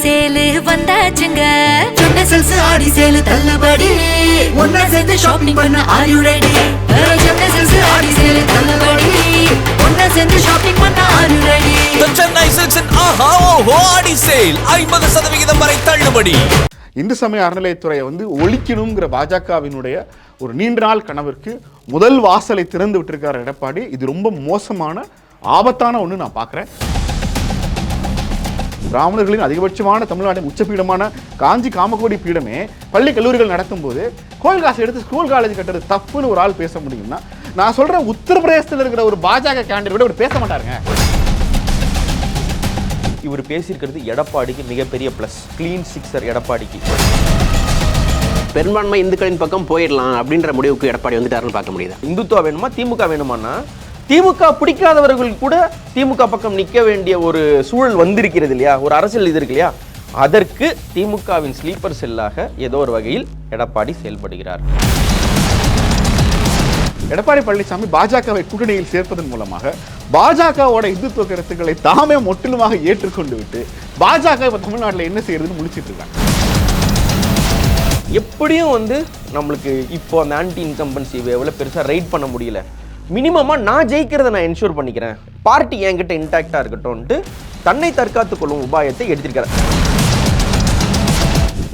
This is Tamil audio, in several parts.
சேலு வந்தாச்சுங்க. சொன்ன செல்ஸ் ஆடி சேலு தள்ளுபடி. ஒன்னா சேர்ந்து ஷாப்பிங் பண்ண ஆர் யூ ரெடி? சொன்ன செல்ஸ் ஆடி சேலு தள்ளுபடி. ஒன்னா சேர்ந்து ஷாப்பிங் பண்ண are you ready? The Chennai Silks in ஆஹா ஓஹோ ஆடி சேல் 50% வரை தள்ளுபடி. இந்து சமய அறநிலையத்துறையை ஒழிக்கணுங்கிற பாஜகவினுடைய ஒரு நீண்ட நாள் கனவிற்கு முதல் வாசலை திறந்து விட்டிருக்கார் எடப்பாடி. இது ரொம்ப மோசமான ஆபத்தான ஒன்று நான் பார்க்குறேன். பிராமணர்களின் அதிகபட்சமான தமிழ்நாட்டின் உச்சபீடமான காஞ்சி காமகோடி பீடமே பள்ளி கல்லூரிகள் நடத்தும் போது கோயில் காசு எடுத்து ஸ்கூல் காலேஜ் கட்டுறது தப்புன்னு ஒரு ஆள் பேச முடியும்னா, நான் சொல்றேன் உத்தரப்பிரதேசத்தில் இருக்கிற ஒரு பாஜக கேண்டிடேட் கூட பேச மாட்டாருங்க. இவர் பேசியிருக்கிறது எடப்பாடிக்கு மிகப்பெரிய பிளஸ். கிளீன் சிக்ஸர் எடப்பாடிக்கு. பெரும்பான்மை இந்துக்களின் பக்கம் போயிடலாம் அப்படின்ற முடிவுக்கு எடப்பாடி வந்துட்டாருன்னு பார்க்க முடியுது. இந்துத்துவா வேணுமா திமுக வேணுமானா, திமுக பிடிக்காதவர்கள் கூட திமுக பக்கம் நிற்க வேண்டிய ஒரு சூழல் வந்திருக்கிறது இல்லையா, ஒரு அரசியல் இது இருக்கு இல்லையா, அதற்கு திமுகவின் ஸ்லீப்பர் செல்லாக ஏதோ ஒரு வகையில் எடப்பாடி செயல்படுகிறார். எடப்பாடி பழனிசாமி பாஜகவை கூட்டணியில் சேர்ப்பதன் மூலமாக பாஜகவோட இந்துத்துவ கருத்துக்களை தாமே முற்றிலுமாக ஏற்றுக்கொண்டு விட்டு பாஜக இப்ப தமிழ்நாட்டில் என்ன செய்யறதுன்னு முடிச்சிட்டு இருக்காங்க. எப்படியும் நம்மளுக்கு இப்போ அந்த ஆன்டி இன்கம்பன்சி வேவ்ல பெருசா ரைட் பண்ண முடியல. மினிமமா நான் ஜெயிக்கிறத நான் என்ஷூர் பண்ணிக்கிறேன், பார்ட்டி என்கிட்ட இன்டாக்டா இருக்கட்டும்ட்டு தன்னை தற்காத்துக் கொள்ளும் உபாயத்தை எடுத்திருக்கிறார்.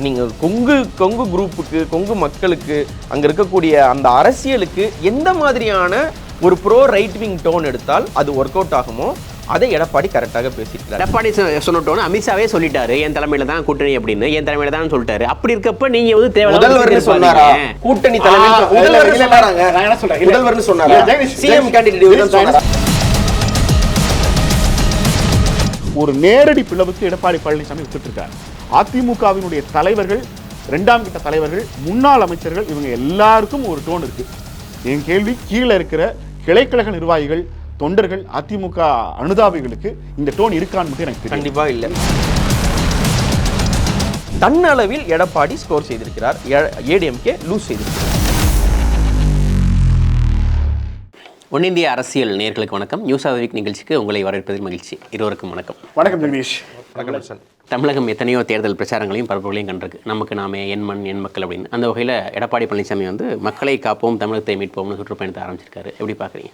நீங்க கொங்கு குரூப்புக்கு, கொங்கு மக்களுக்கு, அங்க இருக்கக்கூடிய அந்த அரசியலுக்கு எந்த மாதிரியான ஒரு ப்ரோ ரைட் விங் டோன் எடுத்தால் அது ஒர்க் அவுட் ஆகுமோ அதை எடப்பாடி கரெக்டாக பேசியிருக்காரு. எடப்பாடி சொன்னோன்னு அமித்ஷாவே சொல்லிட்டாரு, என் தலைமையில தான் கூட்டணி அப்படின்னு, என் தலைமையில தான் சொல்லிட்டாரு. அப்படி இருக்கப்ப நீங்க முதல்வர் சொன்னாரா? கூட்டணி தலைமையில் முதல்வர் சொன்னாரா? சிஎம் கேண்டிடேட் சொன்னாரா? ஒரு நேரடி பிளவுக்கு எடப்பாடி பழனிசாமி விட்டுட்டு இருக்காரு. அதிமுகவினுடைய தலைவர்கள், இரண்டாம் கிட்ட தலைவர்கள், முன்னாள் அமைச்சர்கள், இவங்க எல்லாருக்கும் ஒரு டோன் இருக்கு. என் கேள்வி, கீழே இருக்கிற கிளைக்கழக நிர்வாகிகள், தொண்டர்கள், அதிமுக அனுதாபிகளுக்கு இந்த டோன் இருக்கான்னு மட்டும் எனக்கு கண்டிப்பா இல்லை. தன்னளவில் எடப்பாடி ஸ்கோர் செய்திருக்கிறார், ஏடிஎம்கே லூஸ் செய்திருக்கிறார். ஒன்னிந்திய அரசியல் நேயர்களுக்கு வணக்கம். நியூஸ் ஆஃப் தி வீக் நிகழ்ச்சிக்கு உங்களை வரவேற்பதில் மகிழ்ச்சி. இருவருக்கும் வணக்கம். வணக்கம் ஜெகதீஷ். வணக்கம். தமிழகம் எத்தனையோ தேர்தல் பிரச்சாரங்களையும் பரப்புகளையும் கண்டிருக்கு. நமக்கு நாமே, என் மண் என் மக்கள் அப்படின்னு. அந்த வகையில் எடப்பாடி பழனிசாமி மக்களை காப்போம் தமிழகத்தை மீட்போம்னு சுற்றுப்பயணத்தை ஆரம்பிச்சிருக்காரு. எப்படி பார்க்குறீங்க?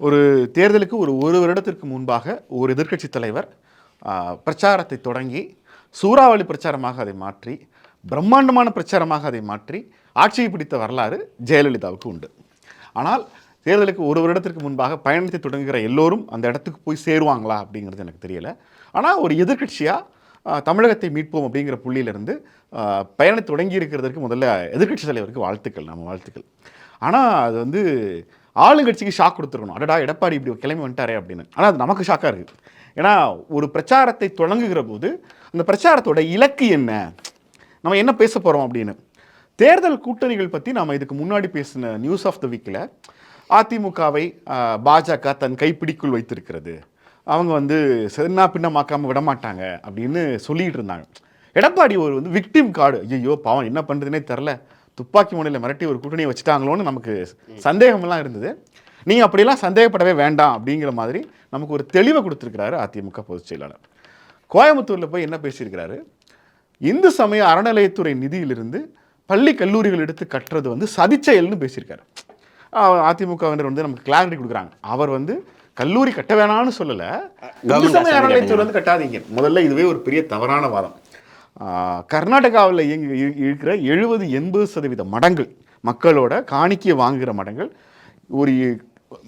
ஒரு தேர்தலுக்கு ஒரு வருடத்திற்கு முன்பாக ஒரு எதிர்க்கட்சி தலைவர் பிரச்சாரத்தை தொடங்கி சூறாவளி பிரச்சாரமாக அதை மாற்றி, பிரம்மாண்டமான பிரச்சாரமாக அதை மாற்றி ஆட்சியை பிடித்த வரலாறு ஜெயலலிதாவுக்கு உண்டு. ஆனால் தேர்தலுக்கு ஒரு வருடத்திற்கு முன்பாக பயணத்தை தொடங்குகிற எல்லோரும் அந்த இடத்துக்கு போய் சேருவாங்களா அப்படிங்கிறது எனக்கு தெரியலை. ஆனால் ஒரு எதிர்க்கட்சியாக தமிழகத்தை மீட்போம் அப்படிங்கிற புள்ளியிலிருந்து பயணத்தை தொடங்கி இருக்கிறதுக்கு முதல்ல எதிர்க்கட்சி தலைவருக்கு வாழ்த்துக்கள், நம்ம வாழ்த்துக்கள். ஆனால் அது ஆளுங்கட்சிக்கு ஷாக் கொடுத்துருக்கணும். அடடா எடப்பாடி இப்படி கிளம்பி வந்துட்டாரே அப்படின்னு. ஆனால் அது நமக்கு ஷாக்காக இருக்குது. ஏன்னா ஒரு பிரச்சாரத்தை தொடங்குகிற போது அந்த பிரச்சாரத்தோட இலக்கு என்ன, நம்ம என்ன பேச போகிறோம் அப்படின்னு. தேர்தல் கூட்டணிகள் பற்றி நாம் இதுக்கு முன்னாடி பேசின நியூஸ் ஆஃப் த வீக்கில் அதிமுகவை பாஜக தன் கைப்பிடிக்குள் வைத்திருக்கிறது, அவங்க சென்னா பின்னமாக்காமல் விடமாட்டாங்க அப்படின்னு சொல்லிகிட்டு இருந்தாங்க. எடப்பாடி ஒரு விக்டிம் கார்டு, ஐயோ பாவம் என்ன பண்ணுறதுனே தெரில, துப்பாக்கி முனையில் மிரட்டி ஒரு கூட்டணியை வச்சுட்டாங்களோன்னு நமக்கு சந்தேகமெல்லாம் இருந்தது. நீங்கள் அப்படியெல்லாம் சந்தேகப்படவே வேண்டாம் அப்படிங்கிற மாதிரி நமக்கு ஒரு தெளிவை கொடுத்துருக்கிறாரு அதிமுக பொதுச் செயலாளர். கோயம்புத்தூரில் போய் என்ன பேசியிருக்கிறாரு, இந்து சமய அறநிலையத்துறை நிதியிலிருந்து பள்ளி கல்லூரிகள் எடுத்து கட்டுறது சதிச்செயல்னு பேசியிருக்காரு. அதிமுகவினர் நமக்கு கிளாரிட்டி கொடுக்குறாங்க. அவர் கல்லூரி கட்ட வேணாம்னு சொல்லலை, இந்து சமய அறநிலையத்துறை கட்டாதீங்க. முதல்ல இதுவே ஒரு பெரிய தவறான வாதம். கர்நாடகாவில் இருக்கிற 70-80% மடங்கள், மக்களோட காணிக்கையை வாங்குகிற மடங்கள், ஒரு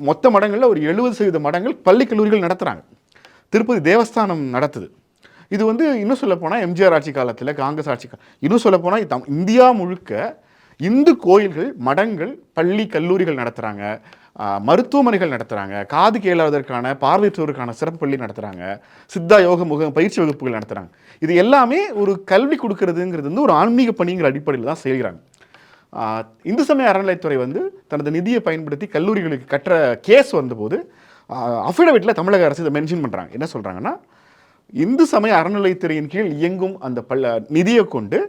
மொத்த மடங்களில் ஒரு 70% மடங்கள் பள்ளி கல்லூரிகள் நடத்துகிறாங்க. திருப்பதி தேவஸ்தானம் நடத்துது. இது இன்னும் சொல்லப்போனால் எம்ஜிஆர் ஆட்சி காலத்தில், காங்கிரஸ் ஆட்சி இன்னும் சொல்லப்போனால் இந்தியா முழுக்க இந்து கோயில்கள், மடங்கள், பள்ளி கல்லூரிகள் நடத்துகிறாங்க, மருத்துவமனைகள் நடத்துகிறாங்க, காது கேளாததற்கான, பார்வையற்றோருக்கான சிறப்பு பள்ளி நடத்துகிறாங்க, சித்தா யோக பயிற்சி வகுப்புகள் நடத்துகிறாங்க. இது எல்லாமே ஒரு கல்வி கொடுக்கறதுங்கிறது ஒரு ஆன்மீக பணிங்கிற அடிப்படையில் தான் செய்கிறாங்க. இந்து சமய அறநிலையத்துறை தனது நிதியை பயன்படுத்தி கல்லூரிகளுக்கு கட்டுற கேஸ் வந்தபோது அஃபிடவிட்டில் தமிழக அரசு இதை மென்ஷன் பண்ணுறாங்க. என்ன சொல்கிறாங்கன்னா, இந்து சமய அறநிலையத்துறையின் கீழ் இயங்கும் அந்த நிதியை கொண்டு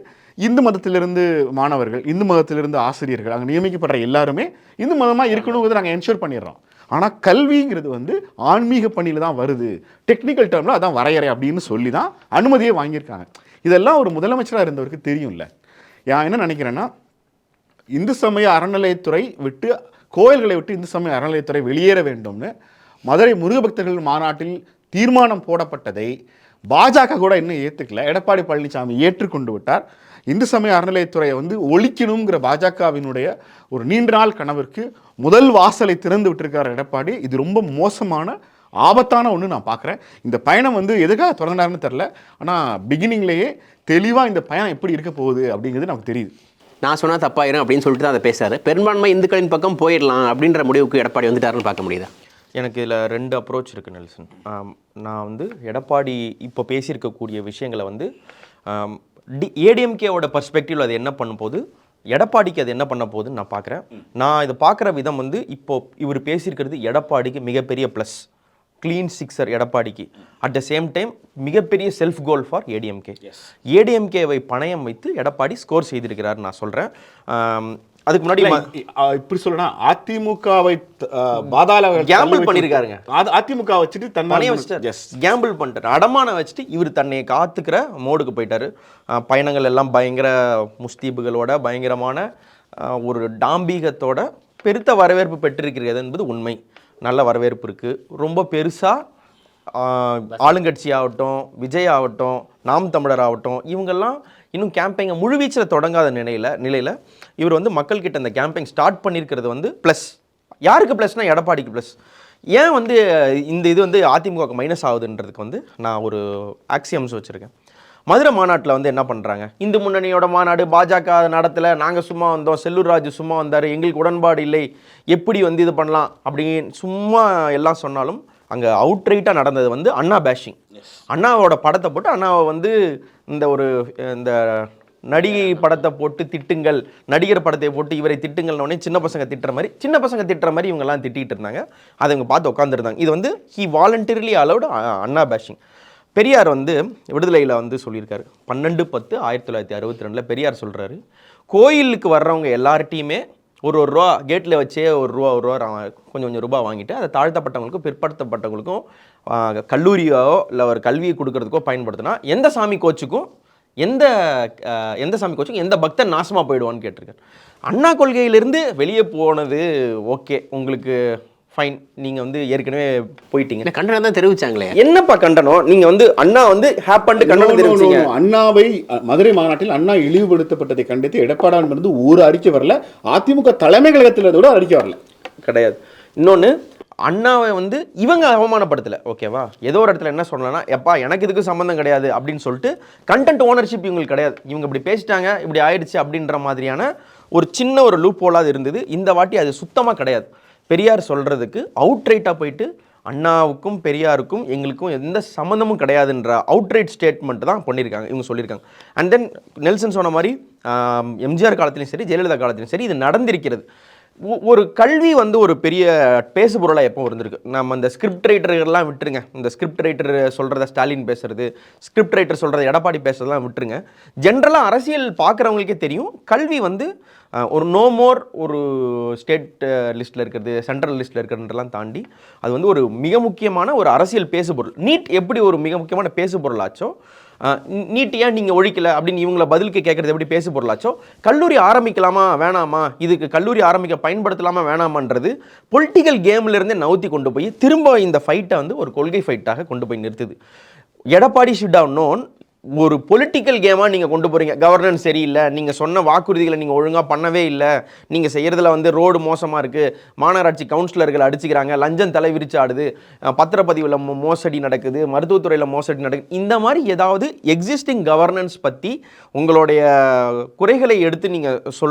இந்து மதத்திலிருந்து மாணவர்கள், இந்து மதத்திலிருந்து ஆசிரியர்கள், அங்கே நியமிக்கப்படுற எல்லாருமே இந்து மதமாக இருக்கணுங்கிறத நாங்கள் என்ஷூர் பண்ணிடுறோம். ஆனால் கல்விங்கிறது வந்து ஆன்மீக பணியில் தான் வருது, டெக்னிக்கல் டேர்மில் அதான் வரையறை அப்படின்னு சொல்லி தான் அனுமதியே வாங்கியிருக்காங்க. இதெல்லாம் ஒரு முதலமைச்சராக இருந்தவருக்கு தெரியும்ல. நான் என்ன நினைக்கிறேன்னா, இந்து சமய அறநிலையத்துறை விட்டு, கோயில்களை விட்டு இந்து சமய அறநிலையத்துறை வெளியேற வேண்டும்னு மதுரை முருகபக்தர்கள் மாநாட்டில் தீர்மானம் போடப்பட்டதை பாஜக கூட இன்னும் ஏற்றுக்கல. எடப்பாடி பழனிசாமி ஏற்றுக்கொண்டு விட்டார். இந்து சமய அறநிலையத்துறையை வந்து ஒழிக்கணுங்கிற பாஜகவினுடைய ஒரு நீண்ட நாள் கனவிற்கு முதல் வாசலை திறந்து விட்டுருக்கார் எடப்பாடி. இது ரொம்ப மோசமான ஆபத்தான ஒன்று நான் பார்க்குறேன். இந்த பயணம் வந்து எதுக்காக தொடங்கினாருன்னு தெரில, ஆனால் பிகினிங்லேயே தெளிவாக இந்த பயணம் எப்படி இருக்க போகுது அப்படிங்கிறது நமக்கு தெரியுது. நான் சொன்னால் தப்பாயிரும் அப்படின்னு சொல்லிட்டு தான் அதை பேசுறாரு. பெரும்பான்மை இந்துக்களின் பக்கம் போயிடலாம் அப்படின்ற முடிவுக்கு எடப்பாடி வந்துட்டாருன்னு பார்க்க முடியுதா? எனக்கு இதில் 2 அப்ரோச் இருக்குது நெல்சன். நான் வந்து எடப்பாடி இப்போ பேசியிருக்கக்கூடிய விஷயங்களை வந்து ஏடிஎம்கேவோட பர்ஸ்பெக்டிவில் அது என்ன பண்ணும் போது, எடப்பாடிக்கு அது என்ன பண்ண போகுதுன்னு நான் பார்க்குறேன். நான் இதை பார்க்குற விதம் வந்து, இப்போ இவர் பேசியிருக்கிறது எடப்பாடிக்கு மிகப்பெரிய ப்ளஸ், க்ளீன் சிக்ஸர் எடப்பாடிக்கு. அட் த சேம் டைம் மிகப்பெரிய செல்ஃப் கோல் ஃபார் ஏடிஎம்கே. ஏடிஎம்கேவை பணயம் வைத்து எடப்பாடி ஸ்கோர் செய்திருக்கிறார் நான் சொல்கிறேன். அதுக்கு முன்னாடி இப்படி சொல்லணும், அதிமுகவை பாதாள கேம்பிள் பண்ணியிருக்காருங்க. அதிமுக வச்சுட்டு தன்னைய வச்சுட்டு கேம்பிள் பண்ணிட்டாரு, அடமான வச்சுட்டு இவர் தன்னை காத்துக்கிற மோடுக்கு போயிட்டாரு. பயணங்கள் எல்லாம் பயங்கர முஸ்தீபுகளோட, பயங்கரமான ஒரு டாம்பீகத்தோட பெருத்த வரவேற்பு பெற்றிருக்கிறது என்பது உண்மை. நல்ல வரவேற்பு இருக்குது. ரொம்ப பெருசாக ஆளுங்கட்சி ஆகட்டும், விஜய் ஆகட்டும், நாம் தமிழர் ஆகட்டும், இவங்கெல்லாம் இன்னும் கேம்பெயினை முழுவீச்சில் தொடங்காத நிலையில் இவர் வந்து மக்கள்கிட்ட இந்த கேம்பெயின் ஸ்டார்ட் பண்ணியிருக்கிறது வந்து ப்ளஸ். யாருக்கு ப்ளஸ்னால் எடப்பாடிக்கு ப்ளஸ். ஏன் வந்து இந்த இது வந்து அதிமுக மைனஸ் ஆகுதுன்றதுக்கு வந்து நான் ஒரு ஆக்சியம்ஸ் வச்சுருக்கேன். மதுரை மாநாட்டில் வந்து என்ன பண்ணுறாங்க, இந்து முன்னணியோட மாநாடு, பாஜக நடத்தலை, நாங்கள் சும்மா வந்தோம், செல்லூர் ராஜு சும்மா வந்தார், எங்களுக்கு உடன்பாடு இல்லை, எப்படி வந்து இது பண்ணலாம் அப்படின்னு சும்மா எல்லாம் சொன்னாலும், அங்கே அவுட்ரைட்டாக நடந்தது வந்து அண்ணா பேஷிங். அண்ணாவோட படத்தை போட்டு, அண்ணாவை வந்து இந்த நடிகை படத்தை போட்டு திட்டுங்கள், நடிகர் படத்தை போட்டு இவரை திட்டுங்கள்னோடனே சின்ன பசங்க திட்டுற மாதிரி இவங்கெல்லாம் திட்டிகிட்டு இருந்தாங்க. அதை இவங்க பார்த்து உட்காந்துருந்தாங்க. இது வந்து he voluntarily allowed Anna bashing. Periyar வந்து விடுதலையில் வந்து சொல்லியிருக்காரு, 12/10/1962 பெரியார் சொல்கிறாரு, கோயிலுக்கு வர்றவங்க எல்லார்ட்டையுமே ஒரு ரூபா கேட்டில் வச்சே ஒரு ரூபா கொஞ்சம் ரூபா வாங்கிட்டு அதை தாழ்த்தப்பட்டவங்களுக்கும் பிற்படுத்தப்பட்டவங்களுக்கும் கல்லூரியோ இல்லை ஒரு கல்வியை கொடுக்கறதுக்கோ பயன்படுத்தினா எந்த சாமி கோச்சுக்கும் எந்த பக்தன் நாசமாக போயிடுவான்னு கேட்டிருக்காரு. அண்ணா கொள்கையிலிருந்து வெளியே போனது ஓகே, உங்களுக்கு ஃபைன், நீங்கள் வந்து ஏற்கனவே போயிட்டீங்க. கண்டனம் தான் தெரிவிச்சாங்களே. என்னப்பா கண்டனம்? நீங்கள் வந்து அண்ணா வந்து ஹேப்பன்ட்டு கண்டனம் தெரிவிச்சீங்க. அண்ணாவை மதுரை மாநாட்டில் அண்ணா இழிவுபடுத்தப்பட்டதை கண்டித்து எடப்பாடியிலிருந்து ஒரு அறிக்கை வரல, அதிமுக தலைமை கழகத்தில் கூட அறிக்கை வரல கிடையாது. இன்னொன்று, அண்ணாவை வந்து இவங்க அவமானப்படுத்தலை, ஓகேவா? ஏதோ ஒரு இடத்துல என்ன சொல்லலாம்னா, எப்பா எனக்கு இதுக்கு சம்மந்தம் கிடையாது அப்படின்னு சொல்லிட்டு கண்டென்ட் ஓனர்ஷிப் இவங்களுக்கு கிடையாது, இவங்க இப்படி பேசிட்டாங்க, இப்படி ஆயிடுச்சு அப்படின்ற மாதிரியான ஒரு சின்ன ஒரு லூப் ஹோலாக இருந்தது. இந்த வாட்டி அது சுத்தமாக கிடையாது. பெரியார் சொல்கிறதுக்கு அவுட்ரைட்டாக போயிட்டு அண்ணாவுக்கும் பெரியாருக்கும் எங்களுக்கும் எந்த சம்மந்தமும் கிடையாதுன்ற அவுட்ரைட் ஸ்டேட்மெண்ட் தான் பண்ணியிருக்காங்க, இவங்க சொல்லியிருக்காங்க. அண்ட் தென் நெல்சன் சொன்ன மாதிரி எம்ஜிஆர் காலத்திலையும் சரி, ஜெயலலிதா காலத்திலையும் சரி, இது நடந்திருக்கிறது. ஒரு கல்வி வந்து ஒரு பெரிய பேசு பொருளாக எப்போ இருந்திருக்கு. நம்ம இந்த ஸ்கிரிப்ட் ரைட்டர்கள்லாம் விட்டுருங்க, இந்த ஸ்கிரிப்ட் ரைட்டர் சொல்கிறத ஸ்டாலின் பேசுறது, ஸ்கிரிப்ட் ரைட்டர் சொல்கிறத எடப்பாடி பேசுறதெல்லாம் விட்டுருங்க. ஜென்ரலாக அரசியல் பார்க்குறவங்களுக்கே தெரியும், கல்வி வந்து ஒரு நோ மோர் ஒரு ஸ்டேட் லிஸ்ட்டில் இருக்கிறது, சென்ட்ரல் லிஸ்ட்டில் இருக்கிறதுலாம் தாண்டி அது வந்து ஒரு மிக முக்கியமான ஒரு அரசியல் பேசுபொருள். நீட் எப்படி ஒரு மிக முக்கியமான பேசுபொருள் ஆச்சோ, நீட் ஏன் நீங்கள் ஒழிக்கலை அப்படின்னு இவங்கள பதிலுக்கு கேட்குறது எப்படி பேசு பொருளாச்சோ, கல்லூரி ஆரம்பிக்கலாமா வேணாமா, இதுக்கு கல்லூரி ஆரம்பிக்க பயன்படுத்தலாமா வேணாமான்றது பொலிட்டிக்கல் கேம்லேருந்தே நவுத்தி கொண்டு போய் திரும்ப இந்த ஃபைட்டை வந்து ஒரு கொள்கை ஃபைட்டாக கொண்டு போய் நிறுத்துது. எடப்பாடி ஷுட் ஹவ் நோன், ஒரு பொலிட்டிக்கல் கேமாக நீங்கள் கொண்டு போகிறீங்க, கவர்னன்ஸ் சரியில்லை, நீங்கள் சொன்ன வாக்குறுதிகளை நீங்கள் ஒழுங்காக பண்ணவே இல்லை, நீங்கள் செய்கிறதுல வந்து ரோடு மோசமாக இருக்குது, மாநகராட்சி கவுன்சிலர்கள் அடிச்சுக்கிறாங்க, லஞ்சம் தலை விரிச்சு ஆடுது, பத்திரப்பதிவில் மோசடி நடக்குது, மருத்துவத்துறையில் மோசடி நடக்குது, இந்த மாதிரி ஏதாவது எக்ஸிஸ்டிங் கவர்னன்ஸ் பற்றி உங்களுடைய குறைகளை எடுத்து நீங்கள்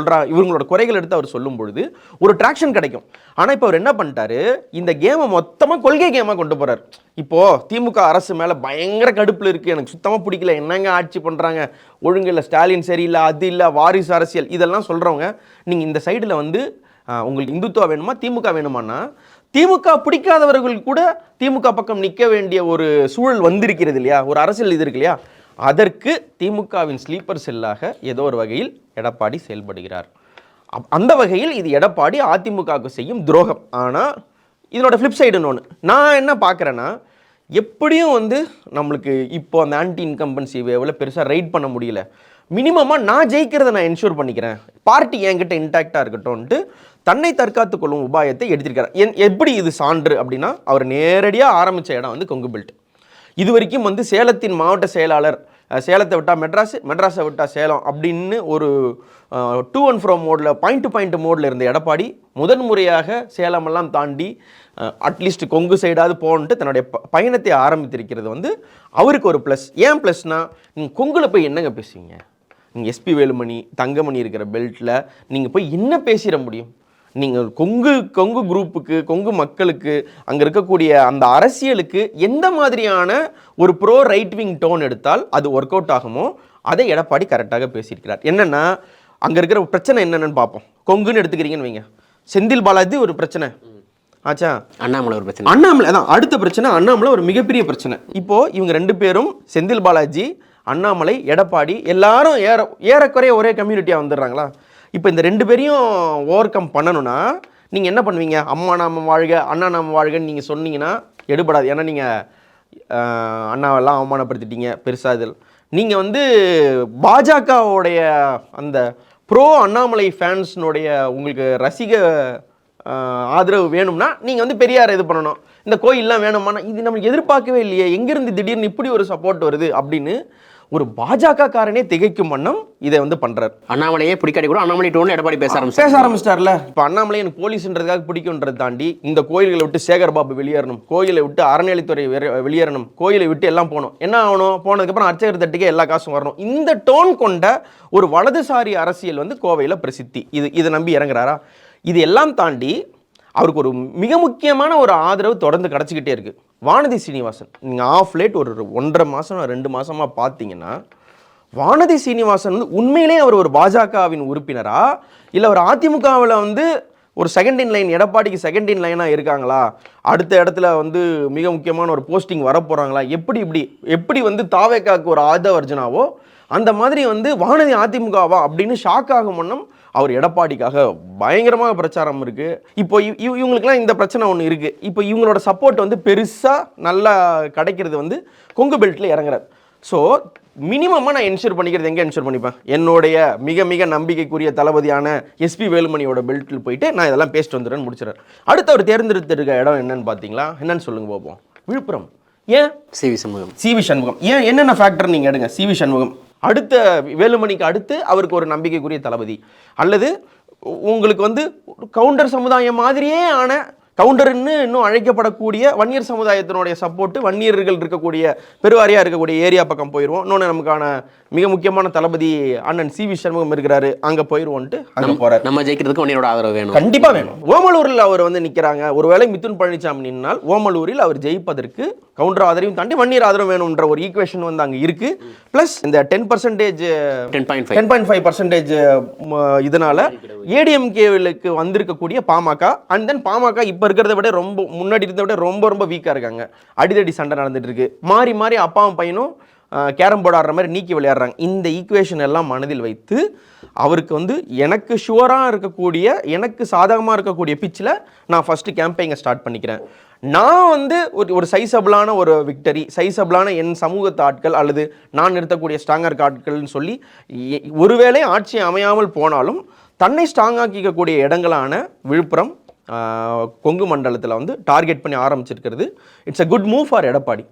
இவங்களோட குறைகளை எடுத்து அவர் சொல்லும் பொழுது ஒரு ட்ராக்ஷன் கிடைக்கும். ஆனால் இப்போ அவர் என்ன பண்ணிட்டாரு, இந்த கேமை மொத்தமாக கொள்கை கேமாக கொண்டு போகிறார். இப்போது திமுக அரசு மேலே பயங்கர கடுப்பில் இருக்குது, எனக்கு சுத்தமாக பிடிக்கல, என்னங்க ஆட்சி பண்ணுறாங்க, ஒழுங்கு இல்லை, ஸ்டாலின் சரியில்லை, அது இல்லை, வாரிசு அரசியல், இதெல்லாம் சொல்கிறவங்க நீங்கள் இந்த சைடில் வந்து உங்களுக்கு இந்துத்துவா வேணுமா திமுக வேணுமானா, திமுக பிடிக்காதவர்கள் கூட திமுக பக்கம் நிற்க வேண்டிய ஒரு சூழல் வந்திருக்கிறது இல்லையா, ஒரு அரசியல் இது இருக்கு இல்லையா, அதற்கு திமுகவின் ஸ்லீப்பர் செல்லாக ஏதோ ஒரு வகையில் எடப்பாடி செயல்படுகிறார். அந்த வகையில் இது எடப்பாடி அதிமுகவுக்கு செய்யும் துரோகம். ஆனால் இதனோட ஃப்ளிப் சைடுன்னு ஒன்று நான் என்ன பார்க்குறேன்னா, எப்படியும் வந்து நம்மளுக்கு இப்போ அந்த ஆன்டி இன்கம்பன்சி வேவில் பெருசாக ரைட் பண்ண முடியல, மினிமமாக நான் ஜெயிக்கிறத நான் என்ஷூர் பண்ணிக்கிறேன், பார்ட்டி என்கிட்ட இன்டாக்டாக இருக்கட்டும்ன்ட்டு தன்னை தற்காத்து கொள்ளும் உபாயத்தை எடுத்திருக்காரு. எப்படி இது சான்று அப்படின்னா, அவர் நேரடியாக ஆரம்பித்த இடம் வந்து கொங்கு பெல்ட். இது வரைக்கும் வந்து சேலத்தின் மாவட்ட செயலாளர், சேலத்தை விட்டால் மெட்ராஸு, மெட்ராஸை விட்டால் சேலம் அப்படின்னு ஒரு டூ அண்ட் ஃப்ரோ மோடில், பாயிண்ட் டு பாயிண்ட் மோடில் இருந்த எடப்பாடி முதன்முறையாக சேலமெல்லாம் தாண்டி அட்லீஸ்ட் கொங்கு சைடாவது போன்ட்டு தன்னுடைய பயணத்தை ஆரம்பித்திருக்கிறது வந்து அவருக்கு ஒரு ப்ளஸ். ஏன் ப்ளஸ்னால், நீங்கள் கொங்குல போய் என்னங்க பேசுவீங்க? நீங்கள் எஸ்பி வேலுமணி, தங்கமணி இருக்கிற பெல்ட்டில் நீங்கள் போய் என்ன பேசிட முடியும்? நீங்கள் கொங்கு குரூப்புக்கு, கொங்கு மக்களுக்கு, அங்கே இருக்கக்கூடிய அந்த அரசியலுக்கு எந்த மாதிரியான ஒரு ப்ரோ ரைட் விங் டோன் எடுத்தால் அது ஒர்க் அவுட் ஆகுமோ அதை எடப்பாடி கரெக்டாக பேசியிருக்கிறார். என்னென்னா, அங்கே இருக்கிற பிரச்சனை என்னென்னு பார்ப்போம். கொங்குன்னு எடுத்துக்கிறீங்கன்னு வைங்க, செந்தில் பாலாஜி ஒரு பிரச்சனை ஆச்சா, அண்ணாமலை ஒரு பிரச்சனை, அண்ணாமலை அதான் அடுத்த பிரச்சனை, அண்ணாமலை ஒரு மிகப்பெரிய பிரச்சனை. இப்போது இவங்க ரெண்டு பேரும், செந்தில் பாலாஜி, அண்ணாமலை, எடப்பாடி எல்லாரும் ஏறக்குறைய ஒரே கம்யூனிட்டியாக வந்துடுறாங்களா? இப்போ இந்த ரெண்டு பேரையும் ஓவர் கம் பண்ணணும்னா நீங்கள் என்ன பண்ணுவீங்க? அம்மா நாம வாழ்க, அண்ணா நாம வாழ்கன்னு நீங்கள் சொன்னீங்கன்னா எடுபடாது. ஏன்னா நீங்கள் அண்ணாவெல்லாம் அவமானப்படுத்திட்டீங்க பெருசாக. இதில் நீங்கள் வந்து பாஜகவுடைய அந்த ப்ரோ அண்ணாமலை ஃபேன்ஸ்னுடைய உங்களுக்கு ரசிக ஆதரவு வேணும்னா நீங்கள் வந்து பெரியார் இது பண்ணணும். இந்த கோயிலெலாம் வேணுமானா இது நம்மளுக்கு எதிர்பார்க்கவே இல்லையே, எங்கேருந்து திடீர்னு இப்படி ஒரு சப்போர்ட் வருது அப்படின்னு ஒரு பாஜக காரனே திகைக்கும் வண்ணம் இதை வந்து பண்றாரு. அண்ணாமலையே பிடிக்காடி கூட அண்ணாமலை டோன் எடப்பாடி பேச ஆரம்பிச்சிட்டார்ல. இப்போ அண்ணாமலை எனக்கு போலீஸ்ன்றதுக்காக பிடிக்கும்ன்றதை தாண்டி இந்த கோயில்களை விட்டு சேகர்பாபு வெளியேறணும், கோயிலை விட்டு அறநிலைத்துறை வெளியேறணும், கோயிலை விட்டு எல்லாம் போகணும். என்ன ஆகணும்? போனதுக்கப்புறம் அர்ச்சகர் தட்டுக்கே எல்லா காசும் வரணும். இந்த டோன் கொண்ட ஒரு வலதுசாரி அரசியல் வந்து கோவையில் பிரசித்தி. இதை நம்பி இறங்குறாரா? இது எல்லாம் தாண்டி அவருக்கு ஒரு மிக முக்கியமான ஒரு ஆதரவு தொடர்ந்து கிடச்சிக்கிட்டே இருக்குது. வானதி சீனிவாசன், நீங்கள் ஆஃப் லேட் ஒரு 1.5 மாதம் 2 மாதமாக பார்த்தீங்கன்னா, வானதி சீனிவாசன் வந்து உண்மையிலே அவர் ஒரு பாஜகவின் உறுப்பினரா, இல்லை ஒரு அதிமுகவில் வந்து ஒரு செகண்ட் இன் லைன், எடப்பாடிக்கு செகண்ட் இன் லைனாக இருக்காங்களா, அடுத்த இடத்துல வந்து மிக முக்கியமான ஒரு போஸ்டிங் வரப்போகிறாங்களா, எப்படி வந்து தாவேக்காவுக்கு ஒரு ஆதவர்ஜனாவோ அந்த மாதிரி வந்து வானதி அதிமுகவா அப்படின்னு ஷாக் ஆகும் வண்ணம் அவர் எடப்பாடிக்காக பயங்கரமாக பிரச்சாரம் இருக்குது. இப்போ இவங்களுக்குலாம் இந்த பிரச்சனை ஒன்று இருக்குது. இப்போ இவங்களோட சப்போர்ட் வந்து பெருசாக நல்லா கிடைக்கிறது வந்து கொங்கு பெல்ட்டில் இறங்குறாரு. ஸோ மினிமமாக நான் என்ஷூர் பண்ணிக்கிறது எங்கே என்ஷூர் பண்ணிப்பேன்? என்னுடைய மிக மிக நம்பிக்கைக்குரிய தளபதியான எஸ்பி வேலுமணியோட பெல்ட்டில் போயிட்டு நான் இதெல்லாம் பேசிட்டு வந்துடுறேன்னு முடிச்சிடறேன். அடுத்து அவர் தேர்ந்தெடுத்திருக்க இடம் என்னன்னு பார்த்தீங்களா? என்னன்னு சொல்லுங்க பார்ப்போம். விழுப்புரம். ஏன்? சிவி சண்முகம். ஏன்? என்னென்ன ஃபேக்டர் நீங்கள் எடுங்க. சிவி சண்முகம் அடுத்த வேலுமணிக்கு அடுத்து அவருக்கு ஒரு நம்பிக்கைக்குரிய தளபதி, அல்லது உங்களுக்கு வந்து கவுண்டர் சமுதாயம் மாதிரியே ஆன கவுண்டர்னு இன்னும் அழைக்கப்படக்கூடிய வன்னியர் சமுதாயத்தினுடைய சப்போர்ட்டு, வன்னியர்கள் இருக்கக்கூடிய பெருவாரியாக இருக்கக்கூடிய ஏரியா பக்கம் போயிடுவோம். இன்னொன்று நமக்கான மிக முக்கியமான தளபதி அண்ணன் சிவி சண்முகம் இருக்கிறாரு, அங்கே போயிடுவோன்ட்டு அங்கே போகிறார். நம்ம ஜெயிக்கிறதுக்கு வன்னியரோட ஆதரவு வேணும், கண்டிப்பாக வேணும். ஓமலூரில் அவர் வந்து நிற்கிறாங்க. ஒருவேளை மிதுன் பழனிசாமி நின்னால் ஓமலூரில் அவர் ஜெயிப்பதற்கு கவுண்டர் ஆதரவையும் தாண்டி வன்னியர் ஆதரவு வேணும்ன்ற ஒரு ஈக்குவேஷன் வந்து அங்கே இருக்குது. ப்ளஸ் இந்த 10.5% இதனால ஏடிஎம்கேவுக்கு வந்திருக்கக்கூடிய பாமக, அண்ட் தென் பாமக இப்போ இருக்கிறத விட ரொம்ப முன்னாடி இருந்த விட ரொம்ப வீக்காக இருக்காங்க. அடிதடி சண்டை நடந்துட்டு இருக்கு. மாறி மாறி அப்பாவும் பையனும் கேரம் போர்டு ஆடுற மாதிரி நீக்கி விளையாடுறாங்க. இந்த ஈக்குவேஷன் எல்லாம் மனதில் வைத்து அவருக்கு வந்து எனக்கு ஷுவராக இருக்கக்கூடிய, எனக்கு சாதகமாக இருக்கக்கூடிய பிச்சில் நான் ஃபஸ்ட்டு கேம்பெயினை ஸ்டார்ட் பண்ணிக்கிறேன். நான் வந்து ஒரு சைசபிளான ஒரு விக்டரி, சைசபிளான என் சமூகத்து ஆட்கள் அல்லது நான் நிறுத்தக்கூடிய ஸ்ட்ராங்கர் ஆட்கள்னு சொல்லி ஒருவேளை ஆட்சி அமையாமல் போனாலும் தன்னை ஸ்ட்ராங்காக்கிக்கக்கூடிய இடங்களான விழுப்புரம், கொங்கு மண்டலத்தில் வந்து டார்கெட் பண்ணி ஆரம்பிச்சிருக்கிறது. It's a good move for Edappadi.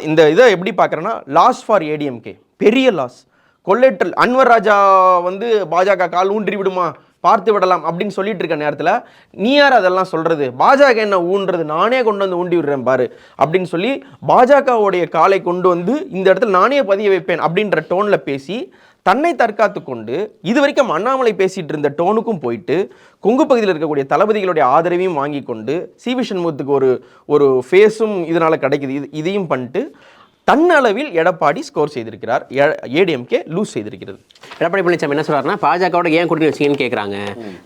இந்த இதை எப்படி பார்க்குறேன்னா, லாஸ் ஃபார் ஏடிஎம்கே, பெரிய லாஸ். கொள்ளைட்டல் அன்வர் ராஜா வந்து பாஜக கால் ஊன்றி விடுமா, பார்த்து விடலாம் அப்படின்னு சொல்லிட்டு இருக்க நேரத்தில் நீ யார் அதெல்லாம் சொல்கிறது, பாஜக என்ன ஊன்றது, நானே கொண்டு வந்து ஊண்டி விடுறேன் பாரு அப்படின்னு சொல்லி பாஜகவுடைய காலை கொண்டு வந்து இந்த இடத்துல நானே பதிய வைப்பேன் அப்படின்ற டோனில் பேசி தன்னை தற்காத்து கொண்டு இது வரைக்கும் அண்ணாமலை பேசிகிட்டு இருந்த டோனுக்கும் போயிட்டு கொங்கு பகுதியில் இருக்கக்கூடிய தளபதிகளுடைய ஆதரவையும் வாங்கி கொண்டு சிவி சண்முகத்துக்கு ஒரு ஃபேஸும் இதனால் கிடைக்குது. இதையும் பண்ணிட்டு தன்னளவில் எடப்பாடி ஸ்கோர் செய்திருக்கிறார், ஏடிஎம்கே லூஸ் செய்திருக்கிறது. எடப்பாடி பழனிசாமி என்ன சொல்றாருன்னா பாஜகவோட ஏன் கூட்டணி வச்சிங்கன்னு கேட்குறாங்க.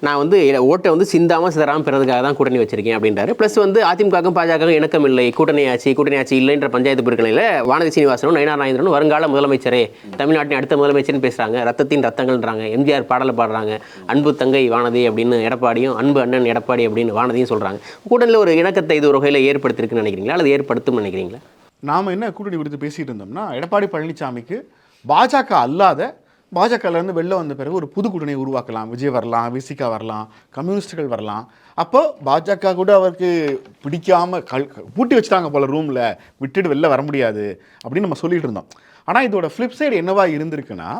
நான் வந்து ஓட்டை வந்து சிந்தாமல் சிதறாமல் பெறதுக்காக தான் கூட்டணி வச்சிருக்கேன் அப்படின்றாரு. ப்ளஸ் வந்து அதிமுகவும் பாஜகவும் இணக்கம் இல்லை, கூட்டணி ஆட்சி இல்லைன்ற பஞ்சாயத்து பிரிக்கணையில் வானதி சீனிவாசனும் நயினார் நாகேந்திரனும் வருங்கால முதலமைச்சரே, தமிழ்நாட்டின் அடுத்த முதலமைச்சர்னு பேசுகிறாங்க, ரத்தத்தின் ரத்தங்கள்ன்றாங்க, எம்ஜிஆர் பாடலை பாடுறாங்க, அன்பு தங்கை வானதி அப்படின்னு எடப்பாடியும், அன்பு அண்ணன் எடப்பாடி அப்படின்னு வானதியும் சொல்கிறாங்க. கூட்டணியில் ஒரு இணக்கத்தை இது ஒரு வகையில் ஏற்படுத்திருக்குன்னு நினைக்கிறீங்களா அல்லது ஏற்படுத்தும் நினைக்கிறீங்களா? நாம் என்ன கூட்டணி குறித்து பேசிகிட்டு இருந்தோம்னா, எடப்பாடி பழனிசாமிக்கு பாஜக அல்லாத பாஜகலேருந்து வெளில வந்த பிறகு ஒரு புது கூட்டணியை உருவாக்கலாம், விஜய் வரலாம், விசிகா வரலாம், கம்யூனிஸ்டுகள் வரலாம். அப்போ பாஜக கூட அவருக்கு பிடிக்காமல் பூட்டி வச்சுட்டாங்க போல, ரூமில் விட்டுட்டு வெளில வர முடியாது அப்படின்னு நம்ம சொல்லிட்டு இருந்தோம். ஆனால் இதோட ஃப்ளிப் சைடு என்னவா இருந்திருக்குன்னா,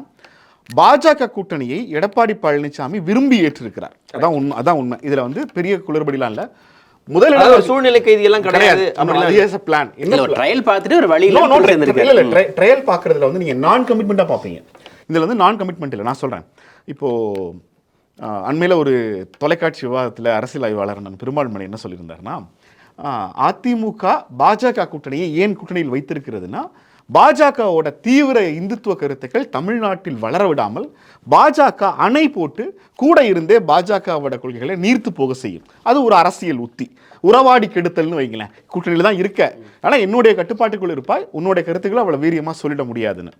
பாஜக கூட்டணியை எடப்பாடி பழனிசாமி விரும்பி ஏற்றிருக்கிறார். அதான் உண்மை. இதில் வந்து பெரிய குளறுபடிலாம் இல்லை. முதல்ல சூழ்நிலை கைதியெல்லாம் கிடையாது. ட்ரையல் பார்த்துட்டு ஒரு வழி ட்ரையல் பார்க்கறதுல வந்து நீங்கள் நான் கமிட்மெண்ட்டாக பார்ப்பீங்க. இதில் வந்து நான் கமிட்மெண்ட் இல்லை. நான் சொல்கிறேன், இப்போது அண்மையில் ஒரு தொலைக்காட்சி விவாதத்தில் அரசியல் ஆய்வாளர் நான் பெருமாள்மணி என்ன சொல்லியிருந்தாருன்னா, அதிமுக பாஜக கூட்டணியை ஏன் கூட்டணியில் வைத்திருக்கிறதுனா, பாஜகவோட தீவிர இந்துத்துவ கருத்துக்கள் தமிழ்நாட்டில் வளர விடாமல் பாஜக அணை போட்டு கூட இருந்தே பாஜகவோட கொள்கைகளை நீர்த்து போக செய்யும். அது ஒரு அரசியல் உத்தி, உறவாடி கெடுத்தல்னு வைங்களேன். கூட்டணியில் தான் இருக்க, ஆனால் என்னுடைய கட்டுப்பாட்டுக்குள் இருப்பாய், உன்னுடைய கருத்துக்களை அவ்வளோ வீரியமாக சொல்லிட முடியாதுன்னு.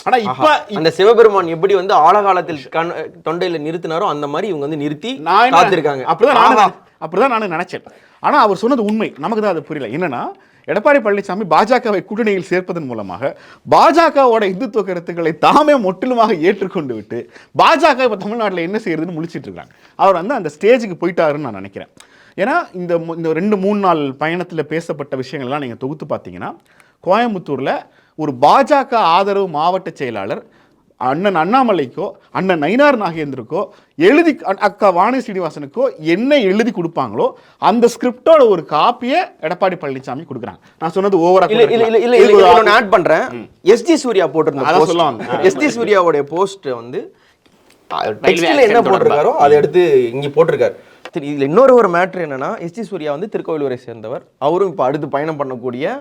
ஆனா இப்ப அந்த சிவபெருமான் எப்படி வந்து ஆழகாலத்தில் தொண்டையில நிறுத்தினாரோ அந்த மாதிரி இவங்க வந்து நிறுத்தி காத்திருக்காங்க. அப்படிதான் நான் நினைச்சேன். ஆனா அவர் சொன்னது உண்மை, நமக்கு தான் அது புரியல. என்னன்னா, எடப்பாடி பழனிசாமி பாஜகவை கூட்டணியில் சேர்ப்பதன் மூலமாக பாஜகவோட இந்துத்துவ கருத்துக்களை தாமே முற்றிலுமாக ஏற்றுக்கொண்டு விட்டு பாஜக இப்போ தமிழ்நாட்டில் என்ன செய்யறதுன்னு முழிச்சிட்டு இருக்காங்க. அவர் வந்து அந்த ஸ்டேஜுக்கு போயிட்டாருன்னு நான் நினைக்கிறேன். ஏன்னா இந்த 2-3 நாள் பயணத்தில் பேசப்பட்ட விஷயங்கள்லாம் நீங்கள் தொகுத்து பார்த்தீங்கன்னா, கோயம்புத்தூரில் ஒரு பாஜக ஆதரவு மாவட்ட செயலாளர் அண்ணன் அண்ணாமலைக்கோ அண்ணன் நயினார் நாகேந்திரக்கோ எழுதி அக்கா வானதி சீனிவாசனுக்கோ என்ன எழுதி கொடுப்பாங்களோ அந்த ஸ்கிரிப்டோட ஒரு காப்பியை எடப்பாடி பழனிசாமி கொடுக்குறாங்க. நான் சொன்னது ஓவரா ஆட் பண்றேன். எஸ்டி சூர்யா போட்டிருந்தாங்க. எஸ்டி சூர்யாவுடைய போஸ்ட் வந்து என்ன போட்டிருக்காரோ அதை எடுத்து இங்க போட்டிருக்காரு. இதுல இன்னொரு மேட்ரு என்னன்னா, எஸ்டி சூர்யா வந்து திருக்கோவிலூரை சேர்ந்தவர். அவரும் இப்போ அடுத்து பயணம் பண்ணக்கூடிய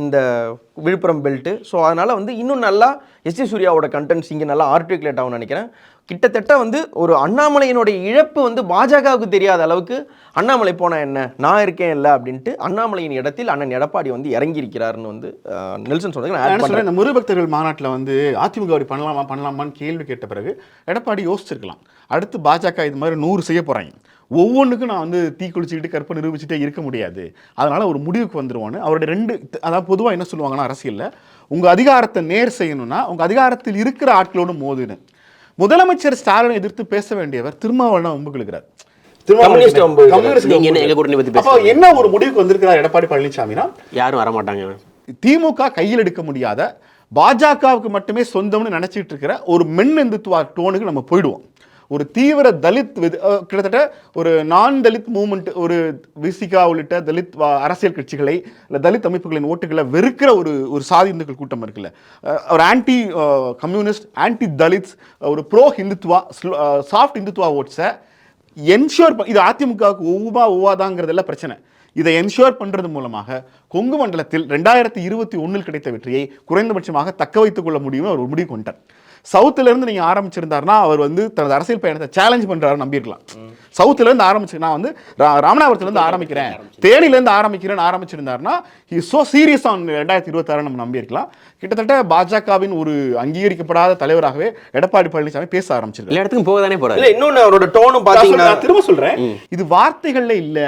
இந்த விழுப்புரம் பெல்ட்டு. ஸோ அதனால் வந்து இன்னும் நல்லா எஸ்டி சூர்யாவோட கண்டென்ட்ஸ் இங்கே நல்லா ஆர்டிகுலேட் ஆகும்னு நினைக்கிறேன். கிட்டத்தட்ட வந்து ஒரு அண்ணாமலையினுடைய இழப்பு வந்து பாஜகவுக்கு தெரியாத அளவுக்கு அண்ணாமலை போனால் என்ன, நான் இருக்கேன் இல்லை அப்படின்ட்டு அண்ணாமலையின் இடத்தில் அண்ணன் எடப்பாடி வந்து இறங்கியிருக்கிறாருன்னு வந்து நெல்சன் சொல்றாங்க. இந்த முருகபக்தர்கள் மாநாட்டில் வந்து அதிமுக அப்படி பண்ணலாமான்னு கேள்வி கேட்ட பிறகு எடப்பாடி யோசிச்சிருக்கலாம், அடுத்து பாஜக இது மாதிரி 100 செய்ய போகிறாங்க, ஒவ்வொன்றுக்கும் நான் வந்து தீ குளிச்சுக்கிட்டு கற்பை நிரூபிச்சுட்டே இருக்க முடியாது, அதனால் ஒரு முடிவுக்கு வந்துடுவான்னு அவருடைய அதாவது பொதுவாக என்ன சொல்லுவாங்கன்னா அரசியலில், உங்கள் அதிகாரத்தை நேர் செய்யணும்னா உங்கள் அதிகாரத்தில் இருக்கிற ஆட்களோடு மோதுன்னு. முதலமைச்சர் ஸ்டாலினை எதிர்த்து பேச வேண்டியவர் திருமாவளவன் வம்புக்கு இழுக்கிறார். என்ன ஒரு முடிவுக்கு வந்திருக்கிறார் எடப்பாடி பழனிசாமினா, யாரும் வரமாட்டாங்க, திமுக கையில் எடுக்க முடியாத பாஜகவுக்கு மட்டுமே சொந்தம்னு நினைச்சிட்டு இருக்கிற ஒரு மென் இந்துத்துவ டோனுக்கு நம்ம போயிடுவோம். ஒரு தீவிர தலித் கிட்டத்தட்ட ஒரு நான் தலித் மூவ்மெண்ட், ஒரு விசிகா உள்ளிட்ட தலித் அரசியல் கட்சிகளை இல்லை தலித் அமைப்புகளின் ஓட்டுகளை வெறுக்கிற ஒரு சாதி இந்துக்கள் கூட்டம் இருக்குல்ல, ஒரு ஆன்டி கம்யூனிஸ்ட், ஆன்டி தலித்ஸ், ஒரு ப்ரோ ஹிந்துத்துவா, சாஃப்ட் இந்துத்துவா ஓட்ஸை என்ஷூர் இது அதிமுகவுக்கு ஒவ்வாதாங்கிறதெல்லாம் பிரச்சனை. இதை என்ஷூர் பண்ணுறது மூலமாக கொங்கு மண்டலத்தில் 2021 கிடைத்த வெற்றியை குறைந்தபட்சமாக தக்க வைத்துக் கொள்ள முடியும்னு அவர் ஒரு முடிவு கொண்டார். சவுத்துல இருந்து நீங்க ஆரம்பிச்சிருந்தாருன்னா அவர் வந்து தனது அரசியல் பயணத்தை சேலஞ்ச் பண்றாரு நம்பியிருக்கலாம். சவுத்துல இருந்து ஆரம்பிச்சு நான் வந்து ராமநாதபுரத்துல இருந்து ஆரம்பிக்கிறேன், தேனில இருந்து ஆரம்பிச்சிருந்தாருன்னா ஹி சோ சீரியஸ் ஆன் 2026 நம்ம நம்பியிருக்கலாம். கிட்டத்தட்ட பாஜகவின் ஒரு அங்கீகரிக்கப்படாத தலைவராகவே எடப்பாடி பழனிசாமி பேச ஆரம்பிச்சிருக்காரு. எல்லா இடத்துக்கும் போகதானே போறாரு. இன்னொன்னு அவரோட டோனும் பாத்தீங்கன்னா, திரும்ப சொல்றேன், இது வார்த்தைகள்ல இல்ல.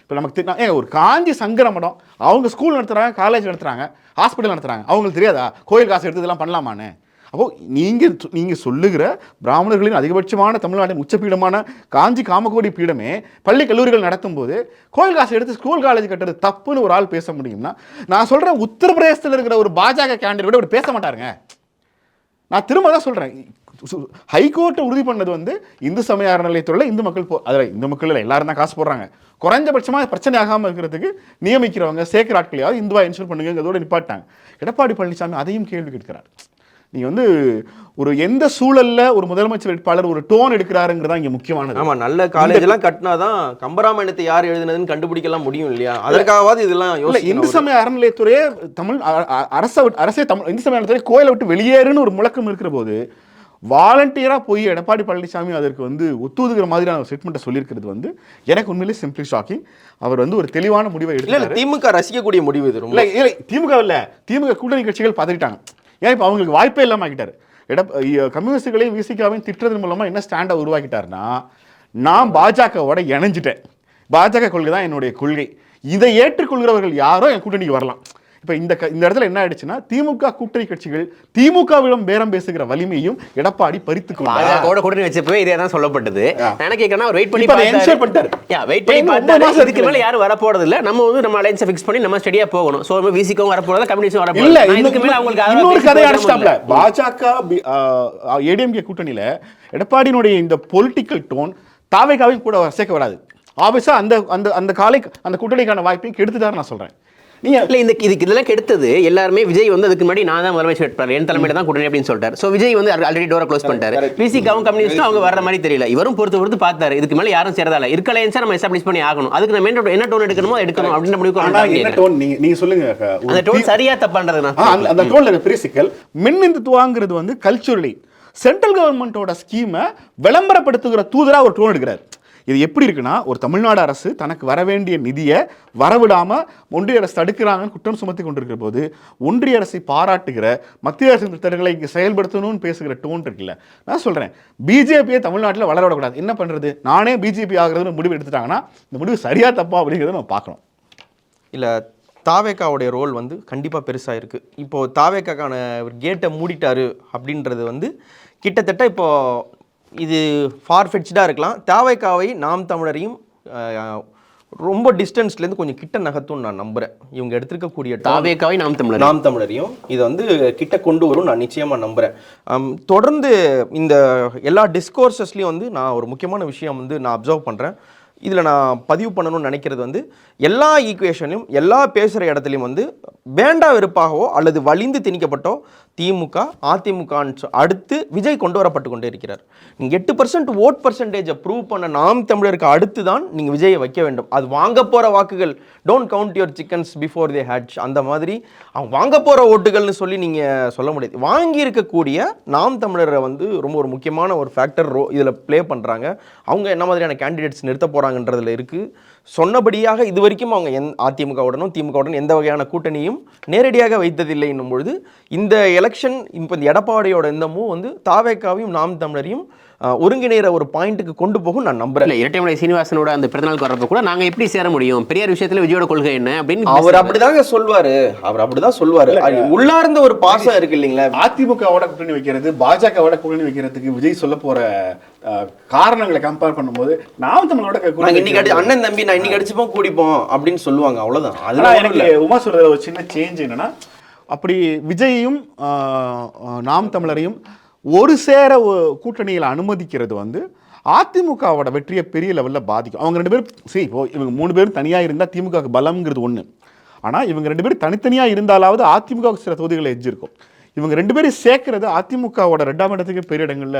இப்போ நமக்கு ஒரு காஞ்சி சங்கர மடம், அவங்க ஸ்கூல் நடத்துறாங்க, காலேஜ் நடத்துறாங்க, ஹாஸ்பிட்டல் நடத்துறாங்க, அவங்களுக்கு தெரியாதா கோயில் காசு எடுத்து இதெல்லாம் பண்ணலாமான்னு? அப்போ நீங்க சொல்லுகிற பிராமணர்களின் அதிகபட்சமான தமிழ்நாட்டின் உச்சபீடமான காஞ்சி காமகோடி பீடமே பள்ளி கல்லூரிகள் நடத்தும் போது கோயில் காசு எடுத்து ஸ்கூல் காலேஜ் கட்டுறது தப்புன்னு ஒரு ஆள் பேச முடியும்னா, நான் சொல்றேன் உத்தரப்பிரதேசத்தில் இருக்கிற ஒரு பாஜக கேண்டிடேட் கூட பேச மாட்டாருங்க. நான் திரும்ப தான் சொல்றேன், ஹைகோர்ட்டை உறுதி பண்ணது வந்து இந்து சமய அறநிலையத்துறையில் இந்து மக்கள் அதில் இந்து மக்கள் இல்லை, எல்லாரும் தான் காசு போடுறாங்க. குறைஞ்சபட்சமாக பிரச்சனை ஆகாமல் இருக்கிறதுக்கு நியமிக்கிறவங்க சேர்க்கிற ஆட்களையாவது இந்துவா இன்சூர் பண்ணுங்கிறதோடு நிப்பாட்டாங்க. எடப்பாடி பழனிசாமி அதையும் கேள்வி கேட்கிறார். நீங்கள் வந்து ஒரு எந்த சூழல்ல ஒரு முதலமைச்சர் வேட்பாளர் ஒரு டோன் எடுக்கிறாருங்கிறதா இங்கே முக்கியமானது. ஆமாம், நல்ல காலேஜ் எல்லாம் கட்டினாதான் கம்பராமாயணத்தை யார் எழுதுனதுன்னு கண்டுபிடிக்கலாம் முடியும் இல்லையா? அதற்காகவாது இதெல்லாம் இந்து சமய அறநிலையத்துறையே தமிழ் அரசே தமிழ் இந்து சமய அறநிலையத்துறை கோயிலை விட்டு வெளியேறுன்னு ஒரு முழக்கம் இருக்கிற போது வாலண்டியராக போய் எடப்பாடி பழனிசாமி அதற்கு வந்து ஒத்துதுகிற மாதிரியான ஒரு ஸ்டேட்மெண்ட்டை சொல்லியிருக்கிறது வந்து எனக்கு உண்மையிலேயே சிம்பிளி ஷாக்கிங். அவர் வந்து ஒரு தெளிவான முடிவை எடுக்கல. திமுக ரசிக்கக்கூடிய முடிவு இது. இல்லை திமுக இல்லை, திமுக கூட்டணி கட்சிகள் பதறிட்டாங்க. ஏன் இப்போ அவங்களுக்கு வாய்ப்பே இல்லாமல் ஆக்கிட்டார். கம்யூனிஸ்டுகளையும் விசிகாவையும் திட்டுறது மூலமாக என்ன ஸ்டாண்டை உருவாக்கிட்டாருன்னா, நான் பாஜகவோட இணைஞ்சிட்டேன், பாஜக கொள்கை தான் என்னுடைய கொள்கை, இதை ஏற்றுக்கொள்கிறவர்கள் யாரோ என் கூட்டணிக்கு வரலாம். இப்போ இந்த இடத்துல என்ன ஆயிடுச்சுன்னா, திமுக கூட்டணி கட்சிகள் திமுகவிடம் பேரம் பேசுகிற வலிமையும் எடப்பாடி பறித்துக்கொண்டார். கூட்டணி வச்சப்பவே இதே தான் சொல்லப்பட்டது. நான் கேட்கறேன், வெயிட் பண்ணி பார்த்தாரு. வெயிட் பண்ணி பார்த்தாரு. இதுக்கு மேல யாரும் வர போறது இல்ல, நம்ம வந்து நம்ம அலைன்ஸ் ஃபிக்ஸ் பண்ணி நம்ம ஸ்டடியா போகணும். சோ விசிக்கும் வர போறதா, கம்யூனிஸ்டும் வர போறதா. இல்ல இதுக்கு மேல அவங்களுக்கு இன்னொரு கதை அடிச்சிட்டாப்ல. பாஜக ஏடிஎம்கே கூட்டணியில எடப்பாடியினுடைய இந்த பொலிட்டிக்கல் டோன் தாவேகாவையும் கூட சேர்க்க வராது. ஆபீஸா அந்த காலை அந்த கூட்டணிக்கான வாய்ப்பையும் கெடுத்துட்டாரு நான் சொல்றேன். இதெல்லாம் கெடுத்தது எல்லாருமே. விஜய் வந்து அதுக்கு முன்னாடி நான் தான் முதலமைச்சர் வேட்பாளர், என் தலைமையில தான் கூட்டணி அப்படின்னு சொல்லிட்டாரு. சோ விஜய் வந்து ஆல்ரெடி டோரை க்ளோஸ் பண்ணிட்டாரு. விசிகாவும் கம்யூனிஸ்டும் அவங்க வர மாதிரி தெரியல. இவரும் பொறுத்து பார்த்தாரு, இதுக்கு மேல யாரும் சேரதால இருக்க அலையன்ஸா நம்ம எஸ்டாப்ளிஷ் பண்ணி ஆகணும். அதுக்கு நம்ம என்ன டோன் எடுக்கணுமோ எடுக்கணும் அப்படின்னு முடிவு. நீங்க சொல்லுங்க, அந்த டோன் சரியா தப்பான்றது அந்த டோன்ல பெரிய சிக்கல். மின் இந்துத்துவாங்கிறது வந்து கல்ச்சுரலி சென்ட்ரல் கவர்மெண்டோட ஸ்கீமை விளம்பரப்படுத்துகிற தூதரா ஒரு டோன் எடுக்கிறார். இது எப்படி இருக்குன்னா, ஒரு தமிழ்நாடு அரசு தனக்கு வர வேண்டிய நிதியை வரவிடாமல் ஒன்றிய அரசு தடுக்கிறாங்கன்னு குற்றம் சுமத்தி கொண்டிருக்கிற போது, ஒன்றிய அரசை பாராட்டுகிற மத்திய அரசு திட்டங்களை இங்கே செயல்படுத்தணும்னு பேசுகிற டோன் இருக்குல்ல. நான் சொல்கிறேன், பிஜேபியை தமிழ்நாட்டில் வளர விடக்கூடாது. என்ன பண்ணுறது, நானே பிஜேபி ஆகிறதுன்னு முடிவு எடுத்துட்டாங்கன்னா இந்த முடிவு சரியா தப்பா அப்படிங்கிறத நம்ம பார்க்கணும். இல்லை, தாவேக்காவுடைய ரோல் வந்து கண்டிப்பாக பெருசாக இருக்குது. இப்போது தாவேக்கான கேட்டை மூடிட்டாரு அப்படின்றது வந்து கிட்டத்தட்ட இப்போது இது ஃபார்ஃபெட்ச்டாக இருக்கலாம். தாவேக்காவை நாம் தமிழரையும் ரொம்ப டிஸ்டன்ஸ்லேருந்து கொஞ்சம் கிட்ட நகர்த்தும் நான் நம்புகிறேன். இவங்க எடுத்துருக்கக்கூடிய தாவேக்காவை நாம் தமிழரையும் இதை வந்து கிட்ட கொண்டு வரும் நான் நிச்சயமாக நம்புகிறேன். தொடர்ந்து இந்த எல்லா டிஸ்கோர்சஸ்லேயும் வந்து நான் ஒரு முக்கியமான விஷயம் வந்து நான் அப்சர்வ் பண்ணுறேன். இதில் நான் பதிவு பண்ணணும்னு நினைக்கிறது வந்து, எல்லா ஈக்குவேஷன்லையும் எல்லா பேசுகிற இடத்துலையும் வந்து வேண்டா வெறுப்பாகவோ அல்லது வலிந்து திணிக்கப்பட்டோ திமுக அதிமுக அடுத்து விஜய் கொண்டு வரப்பட்டு கொண்டே இருக்கிறார். நீங்கள் 8% ஓட் பர்சன்டேஜை ப்ரூவ் பண்ண நாம் தமிழருக்கு அடுத்து தான் நீங்கள் விஜயை வைக்க வேண்டும். அது வாங்க போகிற வாக்குகள், don't count your chickens before they hatch, அந்த மாதிரி அவங்க வாங்க போகிற ஓட்டுகள்னு சொல்லி நீங்கள் சொல்ல முடியாது. வாங்கி இருக்கக்கூடிய நாம் தமிழரை வந்து ரொம்ப ஒரு முக்கியமான ஒரு ஃபேக்டர் இதில் ப்ளே பண்ணுறாங்க. அவங்க என்ன மாதிரியான கேண்டிடேட்ஸ் நிறுத்த போகிறாங்கன்றதுல இருக்குது. சொன்னபடியாக இது வரைக்கும் அவங்க அதிமுகவுடனும் திமுகவுடன் எந்த வகையான கூட்டணியும் நேரடியாக வைத்ததில்லை என்னும் பொழுது, இந்த எலெக்ஷன் இப்போ இந்த எடப்பாடியோட இந்த மூவ் வந்து தாவேக்காவையும் நாம் தமிழரையும் ஒருங்கிணைகிற ஒரு பாயிண்ட்டுக்கு கொண்டு போகும் நான் நம்புறேன். இரட்டைமலை சீனிவாசனோட அந்த பிறந்தநாளுக்கு வரப்போ கூட நாங்கள் எப்படி சேர முடியும், பெரியார் விஷயத்தில் விஜயோட கொள்கை என்ன அப்படின்னு அவர் அப்படிதாங்க சொல்வாரு. அவர் அப்படிதான் சொல்வாரு. உள்ளார்ந்த ஒரு பாசம் இருக்கு இல்லைங்களா. அதிமுகவோட கூட்டணி வைக்கிறது, பாஜகவோட கூட்டணி வைக்கிறதுக்கு விஜய் சொல்ல போற காரணங்களை கம்பேர் பண்ணும்போது நாம் தமிழோட இன்னைக்கு அண்ணன் தம்பி நான் இன்னைக்கு அடிச்சுப்போம் கூடிப்போம் அப்படின்னு சொல்லுவாங்க. அவ்வளவுதான். அதெல்லாம் எனக்கு உமா சொல்ற ஒரு சின்ன சேஞ்ச் என்னன்னா, அப்படி விஜயையும் நாம் தமிழரையும் ஒரு சேர கூட்டணியில் அனுமதிக்கிறது வந்து அதிமுகவோட வெற்றியை பெரிய லெவலில் பாதிக்கும். அவங்க 2 பேரும் இப்போ இவங்க 3 பேரும் தனியாக இருந்தால் திமுக பலம்ங்கிறது ஒன்று. ஆனால் இவங்க 2 பேரும் தனித்தனியாக இருந்தாலாவது அதிமுகவுக்கு சில தொகுதிகளை எஜ்ஜிருக்கும். இவங்க 2 பேரும் சேர்க்கறது அதிமுகவோட 2ஆம் இடத்துக்கு பெரிய இடங்கள்ல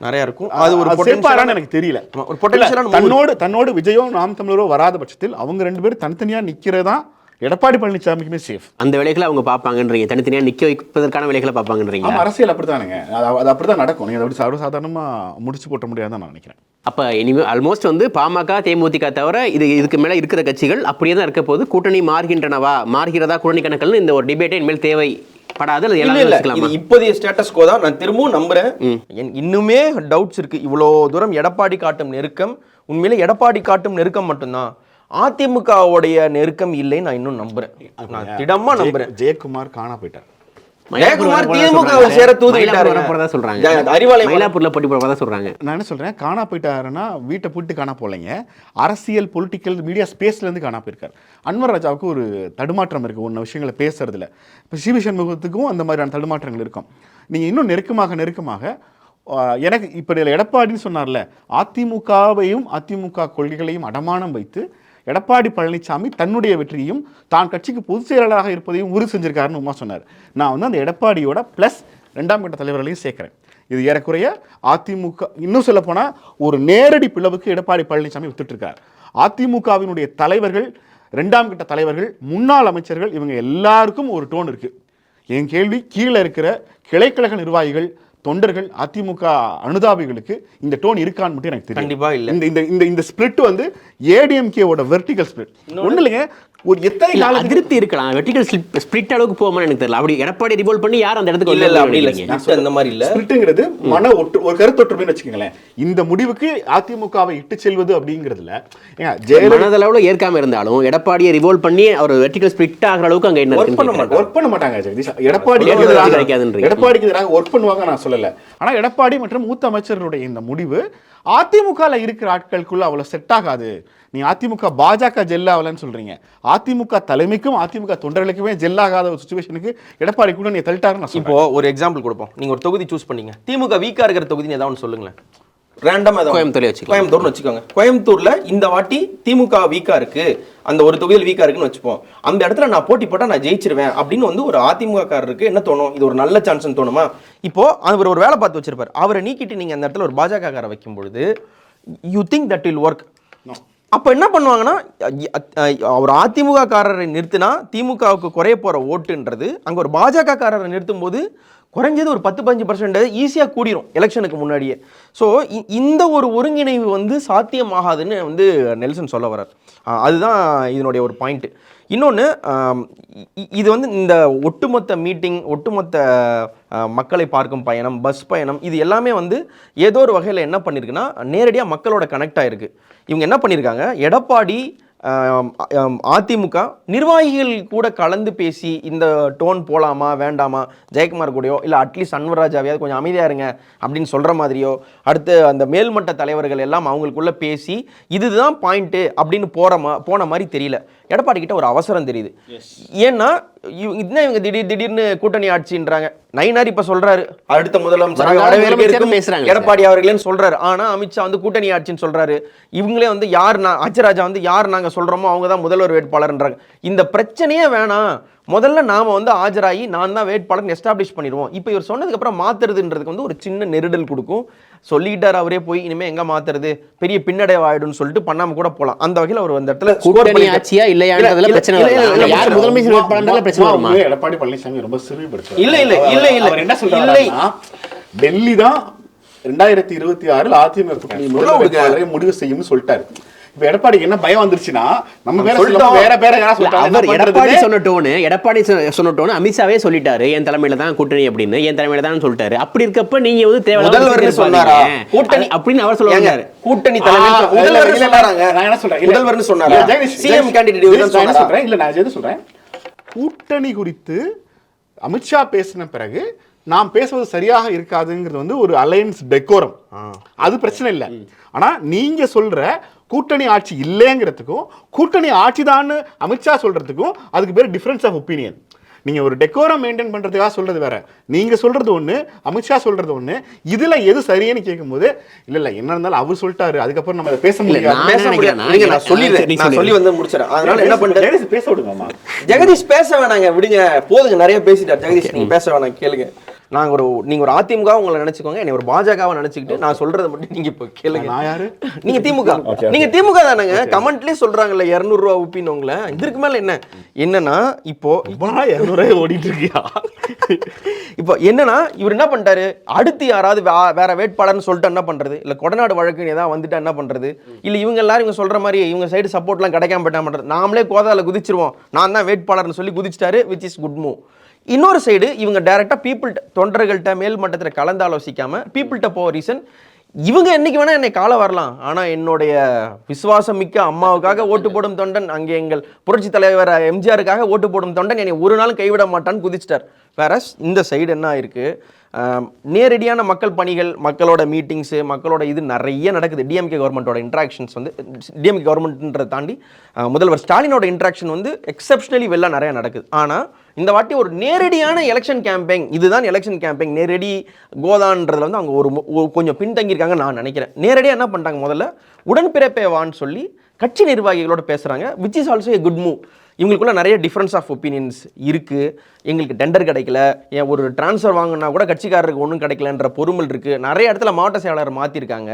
நிறைய இருக்கும். அது ஒரு பொட்டன்ஷியலான எனக்கு தெரியல. ஒரு பொட்டன்ஷியலான தன்னோடு விஜயோ நாம் தமிழரோ வராத பட்சத்தில் அவங்க 2 பேரும் தனித்தனியாக நிற்கிறதா எடப்பாடி பழனிசாமிக்குமே சேஃப். அந்த வேலைகளை அவங்க பார்ப்பாங்கன்றீங்க, தனித்தனியாக நிற்க வைப்பதற்கான வேலைகளை பார்ப்பாங்கன்றீங்க. அரசியல் அப்படித்தானுங்க, அது அப்படிதான் நடக்கும். நீங்கள் அப்படி சர்வசாதாரணமாக முடிச்சு போட்ட முடியாதுன்னு நான் நினைக்கிறேன். அப்போ இனிமேல் ஆல்மோஸ்ட் வந்து பாமக தேமுதிக தவிர இதுக்கு மேலே இருக்கிற கட்சிகள் அப்படியே தான் இருக்க போது. கூட்டணி மாறுகிறதா கூட்டணி கணக்குன்னு இந்த ஒரு டிபேட்டே இனிமேல் தேவைப்படாது. இப்போதைய ஸ்டேட்டஸ் கோ தான் நான் திரும்பவும் நம்புறேன். இன்னுமே டவுட்ஸ் இருக்கு. இவ்வளோ தூரம் எடப்பாடி காட்டும் நெருக்கம் உண்மையிலே எடப்பாடி காட்டும் நெருக்கம் மட்டும்தான், அதிமுகவுடைய நெருக்கம் இல்லை. நான் இன்னும் நம்புறேன், நான் திடமா நம்புறேன். ஜெயக்குமார் காணா போயிட்டார். மயிலாப்பூர்ல போட்டி போறதா சொல்றாங்க. நான் என்ன சொல்றேன், காணா போயிட்டாருன்னா வீட்டை போட்டு காணா போலைங்க, அரசியல் பொலிட்டிக்கல் மீடியா ஸ்பேஸ்ல இருந்து காணா போயிருக்காரு. அன்வர் ராஜாவுக்கு ஒரு தடுமாற்றம் இருக்கு ஒன்ன விஷயங்களை பேசுறதுல. இப்போ சிவி சண்முகத்துக்கும் அந்த மாதிரியான தடுமாற்றங்கள் இருக்கும். நீங்க இன்னும் நெருக்கமாக எனக்கு இப்போ எடப்பாடின்னு சொன்னார்ல, அதிமுகவையும் அதிமுக கொள்கைகளையும் அடமானம் வைத்து எடப்பாடி பழனிசாமி தன்னுடைய வெற்றியும் தான் கட்சிக்கு பொதுச் செயலாளராக இருப்பதையும் உறுதி செஞ்சிருக்காருன்னு உமா சொன்னார். நான் வந்து அந்த எடப்பாடியோட ப்ளஸ் 2ஆம் கட்ட தலைவர்களையும் சேர்க்கிறேன். இது ஏறக்குறைய அதிமுக இன்னும் சொல்ல போனால் ஒரு நேரடி பிளவுக்கு எடப்பாடி பழனிசாமி வித்துட்டு இருக்கார். அதிமுகவினுடைய தலைவர்கள், 2ஆம் கட்ட தலைவர்கள், முன்னாள் அமைச்சர்கள், இவங்க எல்லாருக்கும் ஒரு டோன் இருக்கு. என் கேள்வி, கீழே இருக்கிற கிளைக்கழக நிர்வாகிகள், தொண்டர்கள் அதிமுக அனுதாபிகளுக்கு இந்த டோன் இருக்கான்னு மட்டும் எனக்கு தெரியும். கண்டிப்பா இல்ல. இந்த இந்த இந்த ஸ்பிளிட் வந்து ஏடிஎம்கேவோட வெர்டிகல் ஸ்பிளிட் ஒண்ணு இல்லைங்க. ஒரு எத்தனை இல்ல, காலத்துக்கு அதிருப்தி இருக்கலாம். வெர்டிகல் ஸ்பிளிட் அளவுக்கு போகுமான்னு எனக்கு தெரியல. அப்படி எடப்பாடி ரிவோல்ட் பண்ணி யார் அந்த இடத்துக்கு இல்ல அப்படி இல்ல, இல்ல. split அந்த மாதிரி இல்ல. ஸ்பிளிட்ங்கிறது மன ஒரு கருத்தொற்றுமைன்னு வச்சுக்கோங்களேன். இந்த முடிவுக்கு அதிமுகவை இட்டு செல்வது அப்படிங்கிறதுல ஏங்க ஜெயலலிதா மனதளவுல ஏற்காம இருந்தாலும் எடப்பாடியை ரிவோல்ட் பண்ணி அவர் வெர்டிகல் ஸ்பிளிட் ஆகிற அளவுக்கு அங்க என்ன ஒர்க் பண்ண இருக்கு? ஒர்க் பண்ண மாட்டாங்க ஜெகதீஷ். எடப்பாடிக்கு எதிராக ஒர்க் பண்ணுவாங்க நான் சொல்லல. ஆனா எடப்பாடி மற்றும் மூத்த அமைச்சர்களுடைய இந்த முடிவு அதிமுகல இருக்கிற ஆட்களுக்குள்ள அவ்வளவு செட் ஆகாது. நீ அதிமுக பாஜக ஜெல்லாகலன்னு சொல்றீங்க. அதிமுக தலைமைக்கும் அதிமுக தொண்டர்களுக்குமே ஜெல்லாகாத ஒரு சுச்சுவேஷனுக்கு எடப்பாடி கூட நீ தள்ளிட்டாருன்னு இப்போ ஒரு எக்ஸாம்பிள் கொடுப்போம். நீங்க ஒரு தொகுதி சூஸ் பண்ணீங்க, திமுக வீக்கா இருக்கிற தொகுதி ஏதாவது ஒன்று சொல்லுங்களேன். ரேண்டமா கோயம்புத்தூர்னு வச்சுக்கோங்க. கோயம்புத்தூர்ல இந்த வாட்டி திமுக வீக்கா இருக்கு, அந்த ஒரு தொகுதியில் வீக்கா இருக்குன்னு வச்சுப்போம். அந்த இடத்துல நான் போட்டி போட்டா நான் ஜெயிச்சிருவேன் அப்படின்னு வந்து ஒரு அதிமுக காரருக்கு என்ன தோணும்? இது ஒரு நல்ல சான்ஸ் தோணுமா? இப்போ அவர் ஒரு வேலை பார்த்து வச்சிருப்பார், அவரை நீக்கிட்டு நீங்க அந்த இடத்துல ஒரு பாஜக காரை வைக்கும் பொழுது you think that will work. அப்போ என்ன பண்ணுவாங்கன்னா, அவர் அதிமுக காரரை நிறுத்தினா திமுகவுக்கு குறைய போகிற ஓட்டுன்றது அங்கே ஒரு பாஜக காரரை நிறுத்தும் போது குறைஞ்சது ஒரு 10-15% ஈஸியாக கூடிரும் எலெக்ஷனுக்கு முன்னாடியே. ஸோ இந்த ஒரு ஒருங்கிணைவு வந்து சாத்தியமாகாதுன்னு வந்து நெல்சன் சொல்ல வர்றார். அதுதான் இதனுடைய ஒரு பாயிண்ட்டு. இன்னொன்று, இது வந்து இந்த ஒட்டுமொத்த மீட்டிங், ஒட்டுமொத்த மக்களை பார்க்கும் பயணம், பஸ் பயணம், இது எல்லாமே வந்து ஏதோ ஒரு வகையில் என்ன பண்ணியிருக்குன்னா நேரடியாக மக்களோட கனெக்ட் ஆகிருக்கு. இவங்க என்ன பண்ணியிருக்காங்க, எடப்பாடி அதிமுக நிர்வாகிகள் கூட கலந்து பேசி இந்த டோன் போகலாமா வேண்டாமா, ஜெயக்குமார் கூடயோ இல்லை அட்லீஸ்ட் அன்வர்ராஜாவையாவது கொஞ்சம் அமைதியாக இருங்க அப்படின்னு சொல்கிற மாதிரியோ, அடுத்து அந்த மேல்மட்ட தலைவர்கள் எல்லாம் அவங்களுக்குள்ள பேசி இதுதான் பாயிண்ட்டு அப்படின்னு போன மாதிரி தெரியல. எடப்பாடி கிட்ட ஒரு அவசரம் தெரியுது. ஏன்னா இன்னும் இவங்க திடீர்னு கூட்டணி ஆட்சின்றாங்க. நயினார் இப்ப சொல்றாரு அடுத்த முதலமைச்சர் எடப்பாடி அவர்களேன்னு சொல்றாரு. ஆனா அமித்ஷா வந்து கூட்டணி ஆட்சின்னு சொல்றாரு. இவங்களே வந்து யார் அச்சராஜா வந்து யார் நாங்க சொல்றோமோ அவங்க தான் முதல்வர் வேட்பாளர்ன்றாங்க. இந்த பிரச்சனையே வேணாம், முதல்ல நாம வந்து ஆஜராகி நான் தான் வேட்பாளர் எஸ்டாப்ளிஷ் பண்ணிடுவோம். இப்போ இவர் சொன்னதுக்கு அப்புறம் மாத்துறதுன்றதுக்கு வந்து ஒரு சின்ன நெருடல் கொடுக்கும். சொல்லிட்டார் அவரே போய் இனிமே எங்க மாத்துறது, பெரிய பின்னடைவு ஆயிடும்னு சொல்லிட்டு பண்ணாம கூட போலாம். அந்த வகையில் அவர் அந்த இடத்துல கூட்டணி ஆட்சியா இல்லையான்றதுல பிரச்சனை இல்ல. யார் முதலமைச்சர் வேட்பாளர்ன்றதுல பிரச்சனை வருமா? எடப்பாடி பழனிசாமி ரொம்ப சிறுபடுத்துறாரு. இல்ல என்ன சொல்றாரு, டெல்லி தான் 2026 அதிமுக கூட்டணி முடிவு செய்யும்னு சொல்லிட்டாரு. இப்ப எடப்பாடி என்ன பயம் வந்துருச்சுன்னா நம்ம வேற பேர எடப்பாடி சொன்ன டோன் அமித்ஷாவே சொல்லிட்டாரு, என் தலைமையில தான் கூட்டணி அப்படின்னு, என் தலைமையில தான் சொல்லிட்டாரு. அப்படி இருக்கப்ப நீங்க வந்து முதல்வர் சொன்னாரா கூட்டணி அப்படின்னு அவர் சொல்லுவாங்க. கூட்டணி தலைமை முதல்வர் சொன்னாங்க. நான் என்ன சொல்றேன், முதல்வர் சொன்னாரா சிஎம் கேண்டிடேட் சொல்றேன். இல்ல நான் எது சொல்றேன், கூட்டணி குறித்து அமித்ஷா பேசின பிறகு நாம் பேசுவது சரியாக இருக்காதுங்கிறது வந்து ஒரு அலையன்ஸ் டெக்கோரம், அது பிரச்சனை இல்லை. ஆனா நீங்க சொல்ற கூட்டணி ஆட்சி இல்லைங்கிறதுக்கும் கூட்டணி ஆட்சி தான் அமித்ஷா சொல்றதுக்கும் அதுக்கு பேர் டிஃபரன்ஸ் ஆஃப் ஒப்பீனியன். நீங்க ஒரு டெக்கோரம் மெயின்டைன் பண்றதுக்காக சொல்றது வேற, நீங்க சொல்றது ஒண்ணு, அமித்ஷா சொல்றது ஒண்ணு. இதுல எது சரின்னு கேட்கும்போது இல்ல என்ன இருந்தாலும் அவர் சொல்லிட்டாரு, அதுக்கப்புறம் நம்ம பேச முடியாது. அதனால என்ன பண்றது, பேச விடுங்கம்மா. ஜெகதீஷ் பேச வேணாங்க, விடுங்க, போதுங்க, நிறைய பேசிட்டார் ஜெகதீஷ், நீங்க பேச வேணாம், கேளுங்க. நீங்க ஒரு அதிமுக உங்களை நினைச்சுக்கோங்க, என்னை ஒரு பாஜகவை நினைச்சுக்கிட்டு நான் சொல்றதை மட்டும் நீங்க இப்ப கேளுங்க. நான் யாரு? நீங்க திமுக. நீங்க திமுக தானங்க, கமெண்ட்லயே சொல்றாங்கல்ல 200 ரூபா ஊப்பின்னு உங்களை. இதற்கு மேல என்னன்னா இப்போ 200 ஓடிட்டு இருக்கியா? இப்போ என்னன்னா இவர் என்ன பண்ணிட்டாரு, அடுத்து யாராவது வேற வேட்பாளர்னு சொல்லிட்டு என்ன பண்றது, இல்ல கொடநாடு வழக்குன்னு ஏதாவது வந்துட்டா என்ன பண்றது, இல்ல இவங்க எல்லாரும் இவங்க சொல்ற மாதிரி இவங்க சைடு சப்போர்ட் எல்லாம் கிடைக்காம போயிட்டா பண்றது, நாமளே கோதால குதிச்சிருவோம், நான் தான் வேட்பாளர்னு சொல்லி குதிச்சிட்டாரு, விச் இஸ் குட் மூவ். இன்னொரு சைடு இவங்க டைரக்டா பீப்புள் தொண்டர்கள்ட்ட மேல் மட்டத்தில் கலந்து ஆலோசிக்காம பீப்புள்கிட்ட போக ரீசன், இவங்க என்னைக்கு வேணா என்னை கால வரலாம், ஆனா என்னுடைய விசுவாசம் மிக்க அம்மாவுக்காக ஓட்டு போடும் தொண்டன், அங்கே எங்கள் புரட்சி தலைவர் எம்ஜிஆருக்காக ஓட்டு போடும் தொண்டன் என்னை ஒரு நாள் கைவிட மாட்டான்னு குதிச்சிட்டார். வேற இந்த சைடு என்ன இருக்கு, நேரடியான மக்கள் பணிகள், மக்களோட மீட்டிங்ஸு, மக்களோட இது நிறைய நடக்குது. டிஎம்கே கவர்மெண்ட்டோட இன்ட்ராக்ஷன்ஸ் வந்து டிஎம்கே கவர்மெண்ட்ன்றதை தாண்டி முதல்வர் ஸ்டாலினோட இன்ட்ராக்ஷன் வந்து எக்ஸப்ஷனலி வெல்லாம் நிறைய நடக்குது. ஆனால் இந்த வாட்டி ஒரு நேரடியான எலெக்ஷன் கேம்பெயின், இதுதான் எலெக்ஷன் கேம்பெயின், நேரடி கோதான்றதுல வந்து அவங்க ஒரு கொஞ்சம் பின்தங்கியிருக்காங்க நான் நினைக்கிறேன். நேரடியாக என்ன பண்ணிட்டாங்க, முதல்ல உடன்பிறப்பே வான்னு சொல்லி கட்சி நிர்வாகிகளோட பேசுகிறாங்க, which is also A good move. இவங்களுக்குள்ள நிறைய டிஃப்ரென்ஸ் ஆஃப் ஒப்பீனியன்ஸ் இருக்குது. எங்களுக்கு டெண்டர் கிடைக்கல, ஏன் ஒரு ட்ரான்ஸ்ஃபர் வாங்கினா கூட கட்சிக்காரருக்கு ஒன்றும் கிடைக்கலன்ற பொறுமல் இருக்குது. நிறைய இடத்துல மாவட்ட செயலாளர் மாற்றிருக்காங்க.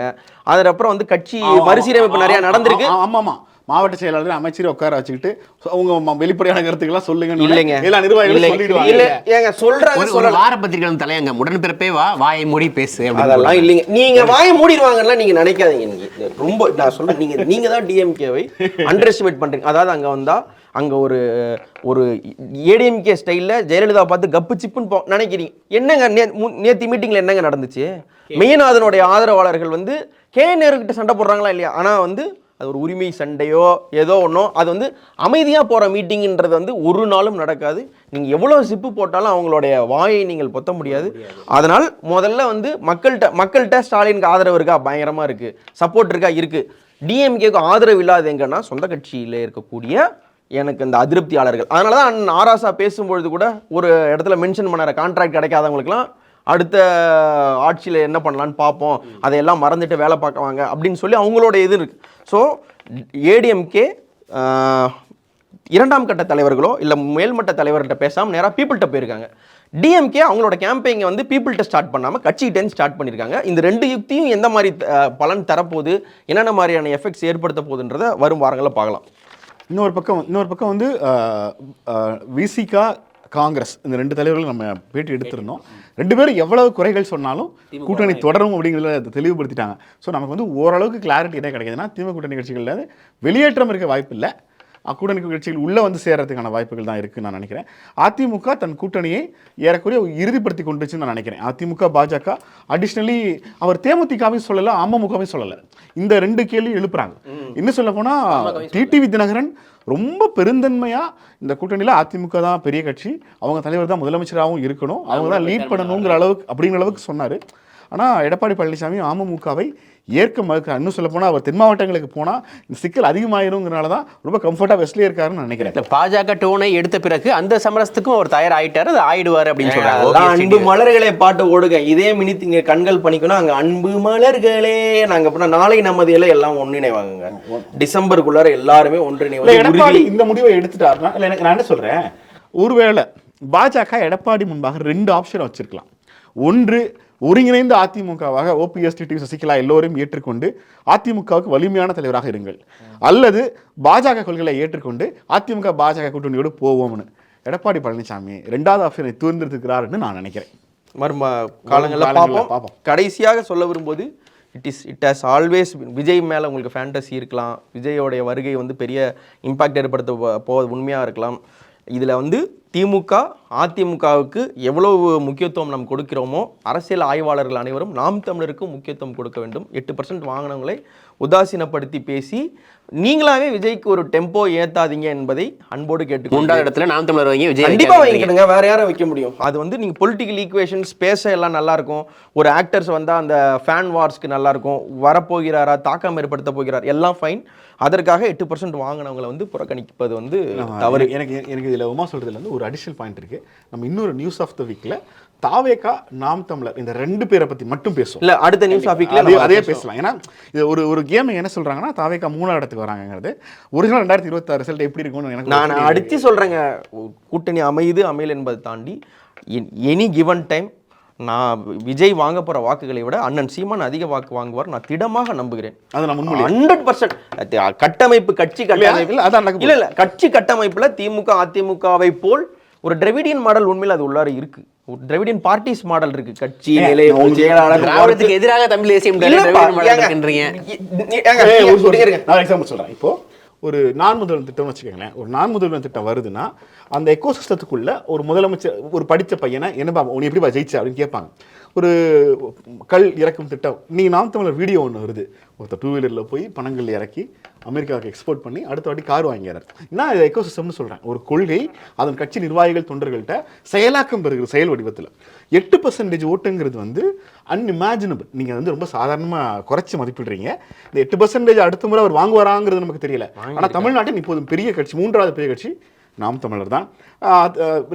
அதுக்கப்புறம் வந்து கட்சி மறுசீரமைப்பு நிறையா நடந்திருக்கு. ஆமாம், மாவட்ட செயலாளர் அமைச்சரை உட்கார வச்சுக்கிட்டு உங்க வெளிப்படையான கருத்துக்கெல்லாம் சொல்லுங்க. இல்லைங்க, எல்லா நிர்வாகிகளும் சொல்லிடுவாங்க. இல்ல ஏங்க சொல்றாங்க, ஒரு வார பத்திரிகை தலையங்க உடன்பிறப்பே வா வாயை மூடி பேசு. அதெல்லாம் இல்லைங்க, நீங்க வாயை மூடிடுவாங்கலாம் நீங்க நினைக்காதீங்க. நீங்க ரொம்ப நான் சொல்றேன், நீங்க தான் டிஎம்கேவை அண்டர் எஸ்டிமேட் பண்றீங்க. அதாவது அங்க வந்தா அங்க ஒரு ஏடிஎம்கே ஸ்டைல்ல ஜெயலலிதா பார்த்து கப்பு சிப்புன்னு நினைக்கிறீங்க. என்னங்க நேற்று மீட்டிங்ல என்னங்க நடந்துச்சு? மெய்யநாதனுடைய ஆதரவாளர்கள் வந்து நேரு கிட்ட சண்டை போடுறாங்களா இல்லையா? ஆனா வந்து அது ஒரு உரிமை சண்டையோ ஏதோ ஒன்றோ, அது வந்து அமைதியாக போகிற மீட்டிங்ன்றது வந்து ஒரு நாளும் நடக்காது. நீங்கள் எவ்வளோ சிப்பு போட்டாலும் அவங்களுடைய வாயை நீங்கள் பொத்த முடியாது. அதனால் முதல்ல வந்து மக்கள்கிட்ட ஸ்டாலினுக்கு ஆதரவு இருக்கா? பயங்கரமாக இருக்குது. சப்போர்ட் இருக்கா? இருக்குது. டிஎம்கேக்கு ஆதரவு இல்லாத எங்கன்னா சொந்த கட்சியில் இருக்கக்கூடிய எனக்கு இந்த அதிருப்தியாளர்கள். அதனால தான் ஆராசா பேசும்பொழுது கூட ஒரு இடத்துல மென்ஷன் பண்ணார கான்ட்ராக்ட் கிடைக்காதவங்களுக்குலாம் அடுத்த ஆட்சியில் என்ன பண்ணலான்னு பார்ப்போம், அதையெல்லாம் மறந்துட்டு வேலை பார்க்குவாங்க அப்படின்னு சொல்லி அவங்களோட இது இருக்குது. ஸோ ஏடிஎம்கே இரண்டாம் கட்ட தலைவர்களோ இல்லை மேல்மட்ட தலைவர்கிட்ட பேசாமல் நேராக பீப்புள்கிட்ட போயிருக்காங்க. டிஎம்கே அவங்களோட கேம்பெயினை வந்து பீப்புள்கிட்ட ஸ்டார்ட் பண்ணாமல் கட்சிகிட்டேன்னு ஸ்டார்ட் பண்ணியிருக்காங்க. இந்த ரெண்டு யுக்தியும் எந்த மாதிரி பலன் தரப்போகுது, என்னென்ன மாதிரியான எஃபெக்ட்ஸ் ஏற்படுத்த போகுதுன்றதை வரும் வாரங்களில் பார்க்கலாம். இன்னொரு பக்கம் வந்து விசிகா காங்கிரஸ் இந்த ரெண்டு தலைவர்களும் நம்ம பேட்டி எடுத்திருந்தோம். ரெண்டு பேரும் எவ்வளவு குறைகள் சொன்னாலும் கூட்டணி தொடரும் அப்படிங்கிறத தெளிவுபடுத்திட்டாங்க. ஸோ நமக்கு வந்து ஓரளவுக்கு கிளாரிட்டி என்ன கிடைக்குதுன்னா, திமுக கூட்டணி கட்சிகளில் வெளியேற்றம் இருக்க வாய்ப்பு இல்லை, கூட்டணி கட்சிகள் உள்ளே வந்து சேர்றதுக்கான வாய்ப்புகள் தான் இருக்குன்னு நான் நினைக்கிறேன். அதிமுக தன் கூட்டணியை ஏறக்குறைய உறுதிப்படுத்தி கொண்டுச்சுன்னு நான் நினைக்கிறேன். அதிமுக பாஜக அடிஷ்னலி அவர் தேமுதிகவையும் சொல்லலை, அமமுகவையும் சொல்லலை. இந்த ரெண்டு கேள்வி எழுப்புறாங்க. இன்னும் சொல்ல போனால் டிடிவி தினகரன் ரொம்ப பெருந்தன்மையாக இந்த கூட்டணியில் அதிமுக தான் பெரிய கட்சி, அவங்க தலைவர் தான் முதலமைச்சராகவும் இருக்கணும், அவங்க தான் லீட் பண்ணணுங்கிற அளவுக்கு அப்படிங்கிற அளவுக்கு சொன்னார். ஆனால் எடப்பாடி பழனிசாமி அமமுகவை ஏற்க மறுக்கிறார். இன்னும் சொல்ல போனால் அவர் தென் மாவட்டங்களுக்கு போனால் இந்த சிக்கல் அதிகமாயிருங்கிறனால தான் ரொம்ப கம்ஃபர்ட்டாக வெஸ்ட்லேயே இருக்காருன்னு நினைக்கிறேன். பாஜக டோனை எடுத்த பிறகு அந்த சமரசத்துக்கும் அவர் தயாராகிட்டார், அது ஆயிடுவார் அப்படின்னு சொல்றாங்க. அன்பு மலர்களே பாட்டு ஓடுங்க, இதே மினித்து இங்கே கண்கள் பண்ணிக்கணும். அங்கே அன்பு மலர்களே நாங்கள் பண்ண நாளை நமதியில எல்லாம் ஒன்றிணைவாங்க. டிசம்பருக்குள்ளார எல்லாருமே ஒன்றிணைவாங்க. எடப்பாடி இந்த முடிவை எடுத்துட்டாருன்னா இல்லை, எனக்கு நான் என்ன சொல்கிறேன், ஒருவேளை பாஜக எடப்பாடி முன்பாக ரெண்டு ஆப்ஷன் வச்சிருக்கலாம். ஒன்று, ஒருங்கிணைந்த அதிமுகவாக ஓபிஎஸ் டிடிவி சசிகலா எல்லோரையும் ஏற்றுக்கொண்டு அதிமுகவுக்கு வலிமையான தலைவராக இருங்கள், அல்லது பாஜக கொள்கைகளை ஏற்றுக்கொண்டு அதிமுக பாஜக கூட்டணியோடு போவோம்னு எடப்பாடி பழனிசாமி ரெண்டாவது ஆப்ஷனை தேர்ந்தெடுத்துக்கிறாருன்னு நான் நினைக்கிறேன். மர்ம காலங்களில் பார்ப்போம். கடைசியாக சொல்ல விரும்பும்போது இட் ஹாஸ் ஆல்வேஸ் விஜய் மேலே உங்களுக்கு ஃபேண்டசி இருக்கலாம், விஜயோடைய வருகை வந்து பெரிய இம்பாக்ட் ஏற்படுத்த போவது உண்மையாக இருக்கலாம். இதில் வந்து திமுக அதிமுகவுக்கு எவ்வளவு முக்கியத்துவம் நாம் கொடுக்கிறோமோ அரசியல் ஆய்வாளர்கள் அனைவரும் நாம் தமிழருக்கு முக்கியத்துவம் கொடுக்க வேண்டும். 8% வாங்கினவங்களை உதாசீனப்படுத்தி பேசி நீங்களாவே விஜய்க்கு ஒரு டெம்போ ஏத்தாதீங்க என்பதை அன்போடு கேட்டு. 3வது இடத்துல நாம் தமிழர் வைங்க, விஜய் கண்டிப்பாக வைக்கணுங்க, வேற யாரும் வைக்க முடியும்? அது வந்து நீங்கள் பொலிட்டிக்கல் ஈக்குவேஷன்ஸ் பேச எல்லாம் நல்லா இருக்கும். ஒரு ஆக்டர்ஸ் வந்தால் அந்த ஃபேன் வார்ஸ்க்கு நல்லா இருக்கும், வரப்போகிறாரா, தாக்கம் ஏற்படுத்த போகிறார், எல்லாம் ஃபைன். அதற்காக 8% வாங்கினவங்களை வந்து புறக்கணிப்பது வந்து தவறு. எனக்கு இதில் உமா சொல்றதுல வந்து ஒரு அடிஷனல் பாயிண்ட் இருக்கு. நம்ம இன்னொரு நியூஸ் ஆஃப் த வீக்ல தாவேகா நாம் தமிழர் இந்த ரெண்டு பேரை பத்தி மட்டும் பேசுவோம். இல்ல அடுத்த நியூஸ் ஆஃப் வீக்ல அதே பேசலாம். ஏன்னா இது ஒரு கேம் என்ன சொல்றாங்கன்னா தாவேகா 3வது இடத்துக்கு வராங்கிறது. ஒரிஜினல் 2026 ரிசல்ட் எப்படி இருக்கும்னு எனக்கு நான் அடிச்சு சொல்றேங்க. கூட்டணி அமையல் என்பதை தாண்டி எனி கிவன் டைம் நான் விஜய் வாங்க போற வாக்குகளை விட அண்ணன் சீமான் அதிக வாக்கு வாங்குவார் நான் திடமாக நம்புகிறேன். அது நான் 100% கட்டமைப்பு கட்சி கட்டமைப்பில் இல்ல கட்சி கட்டமைப்புல திமுக அதிமுகவை போல் ஒரு திராவிடியன் மாடல் உண்மையில் அது உள்ளார இருக்கு. ஒரு திராவிடியன் பார்ட்டிஸ் மாடல் இருக்கு. கட்சி நிலை திராவிடத்துக்கு எதிராக தமிழ் தேசியம் சொல்றேன். இப்போ ஒரு நான் முதல்வன் திட்டம் வச்சுக்கோங்களேன். ஒரு நான் முதல்வன் திட்டம் வருதுன்னா அந்த எக்கோசிஸ்டத்துக்குள்ள ஒரு முதலமைச்சர் ஒரு படித்த பையனை என்னப்பா உனி எப்படிப்பா ஜெயிச்ச அப்படின்னு கேட்பாங்க. ஒரு கல் இறக்கும் திட்டம், நீங்கள் நாம் தமிழர் வீடியோ ஒன்று வருது, ஒருத்தர் 2 வீலரில் போய் பணங்கள் இறக்கி அமெரிக்காவுக்கு எக்ஸ்போர்ட் பண்ணி அடுத்த வாட்டி கார் வாங்கிறார். நான் இதை எக்கோசிஸ்டம்னு சொல்கிறேன். ஒரு கொள்கை அதன் கட்சி நிர்வாகிகள் தொண்டர்கள்ட்ட செயலாக்கம் பெறுகிற செயல் வடிவத்தில் 8% ஓட்டுங்கிறது வந்து அன்இமேஜினபிள். நீங்கள் வந்து ரொம்ப சாதாரணமாக குறைச்சி மதிப்பிடுறீங்க. இந்த 8% அடுத்த முறை அவர் வாங்குவாராங்கிறது நமக்கு தெரியல. ஆனால் தமிழ்நாட்டின் இப்போது பெரிய கட்சி 3வது பெரிய கட்சி நாம் தமிழர் தான்.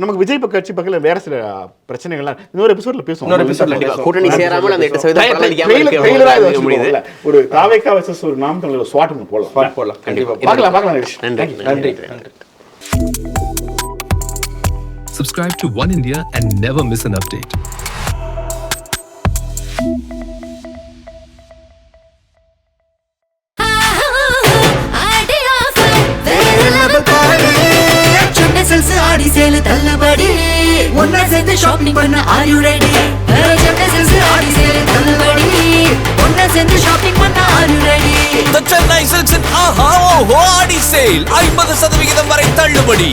நமக்கு விஜய் கட்சி பக்கத்தில் வேற சில பிரச்சனைகள்லாம் இன்னொரு எபிசோட்ல பேசுவோம். ஒரு தாவேகா வெர்சஸ் ஒரு நாம் தமிழர் ஸ்வாட் போடலாம். கண்டிப்பா பார்க்கலாம். நன்றி. Subscribe to One India and never miss an update. Aadi offer வேற level party. சென்னை சில்க்ஸ் ஆடி சேல் தள்ளுபடி. ஒண்ணா சேர்ந்து ஷாப்பிங் பண்ண are you ready? Chennai silks Aadi sale தள்ளுபடி. ஒண்ணா சேர்ந்து ஷாப்பிங் பண்ண are you ready? The Chennai Silks in ஆஹா ஓஹோ ஆடி சேல் 50% வரை தள்ளுபடி.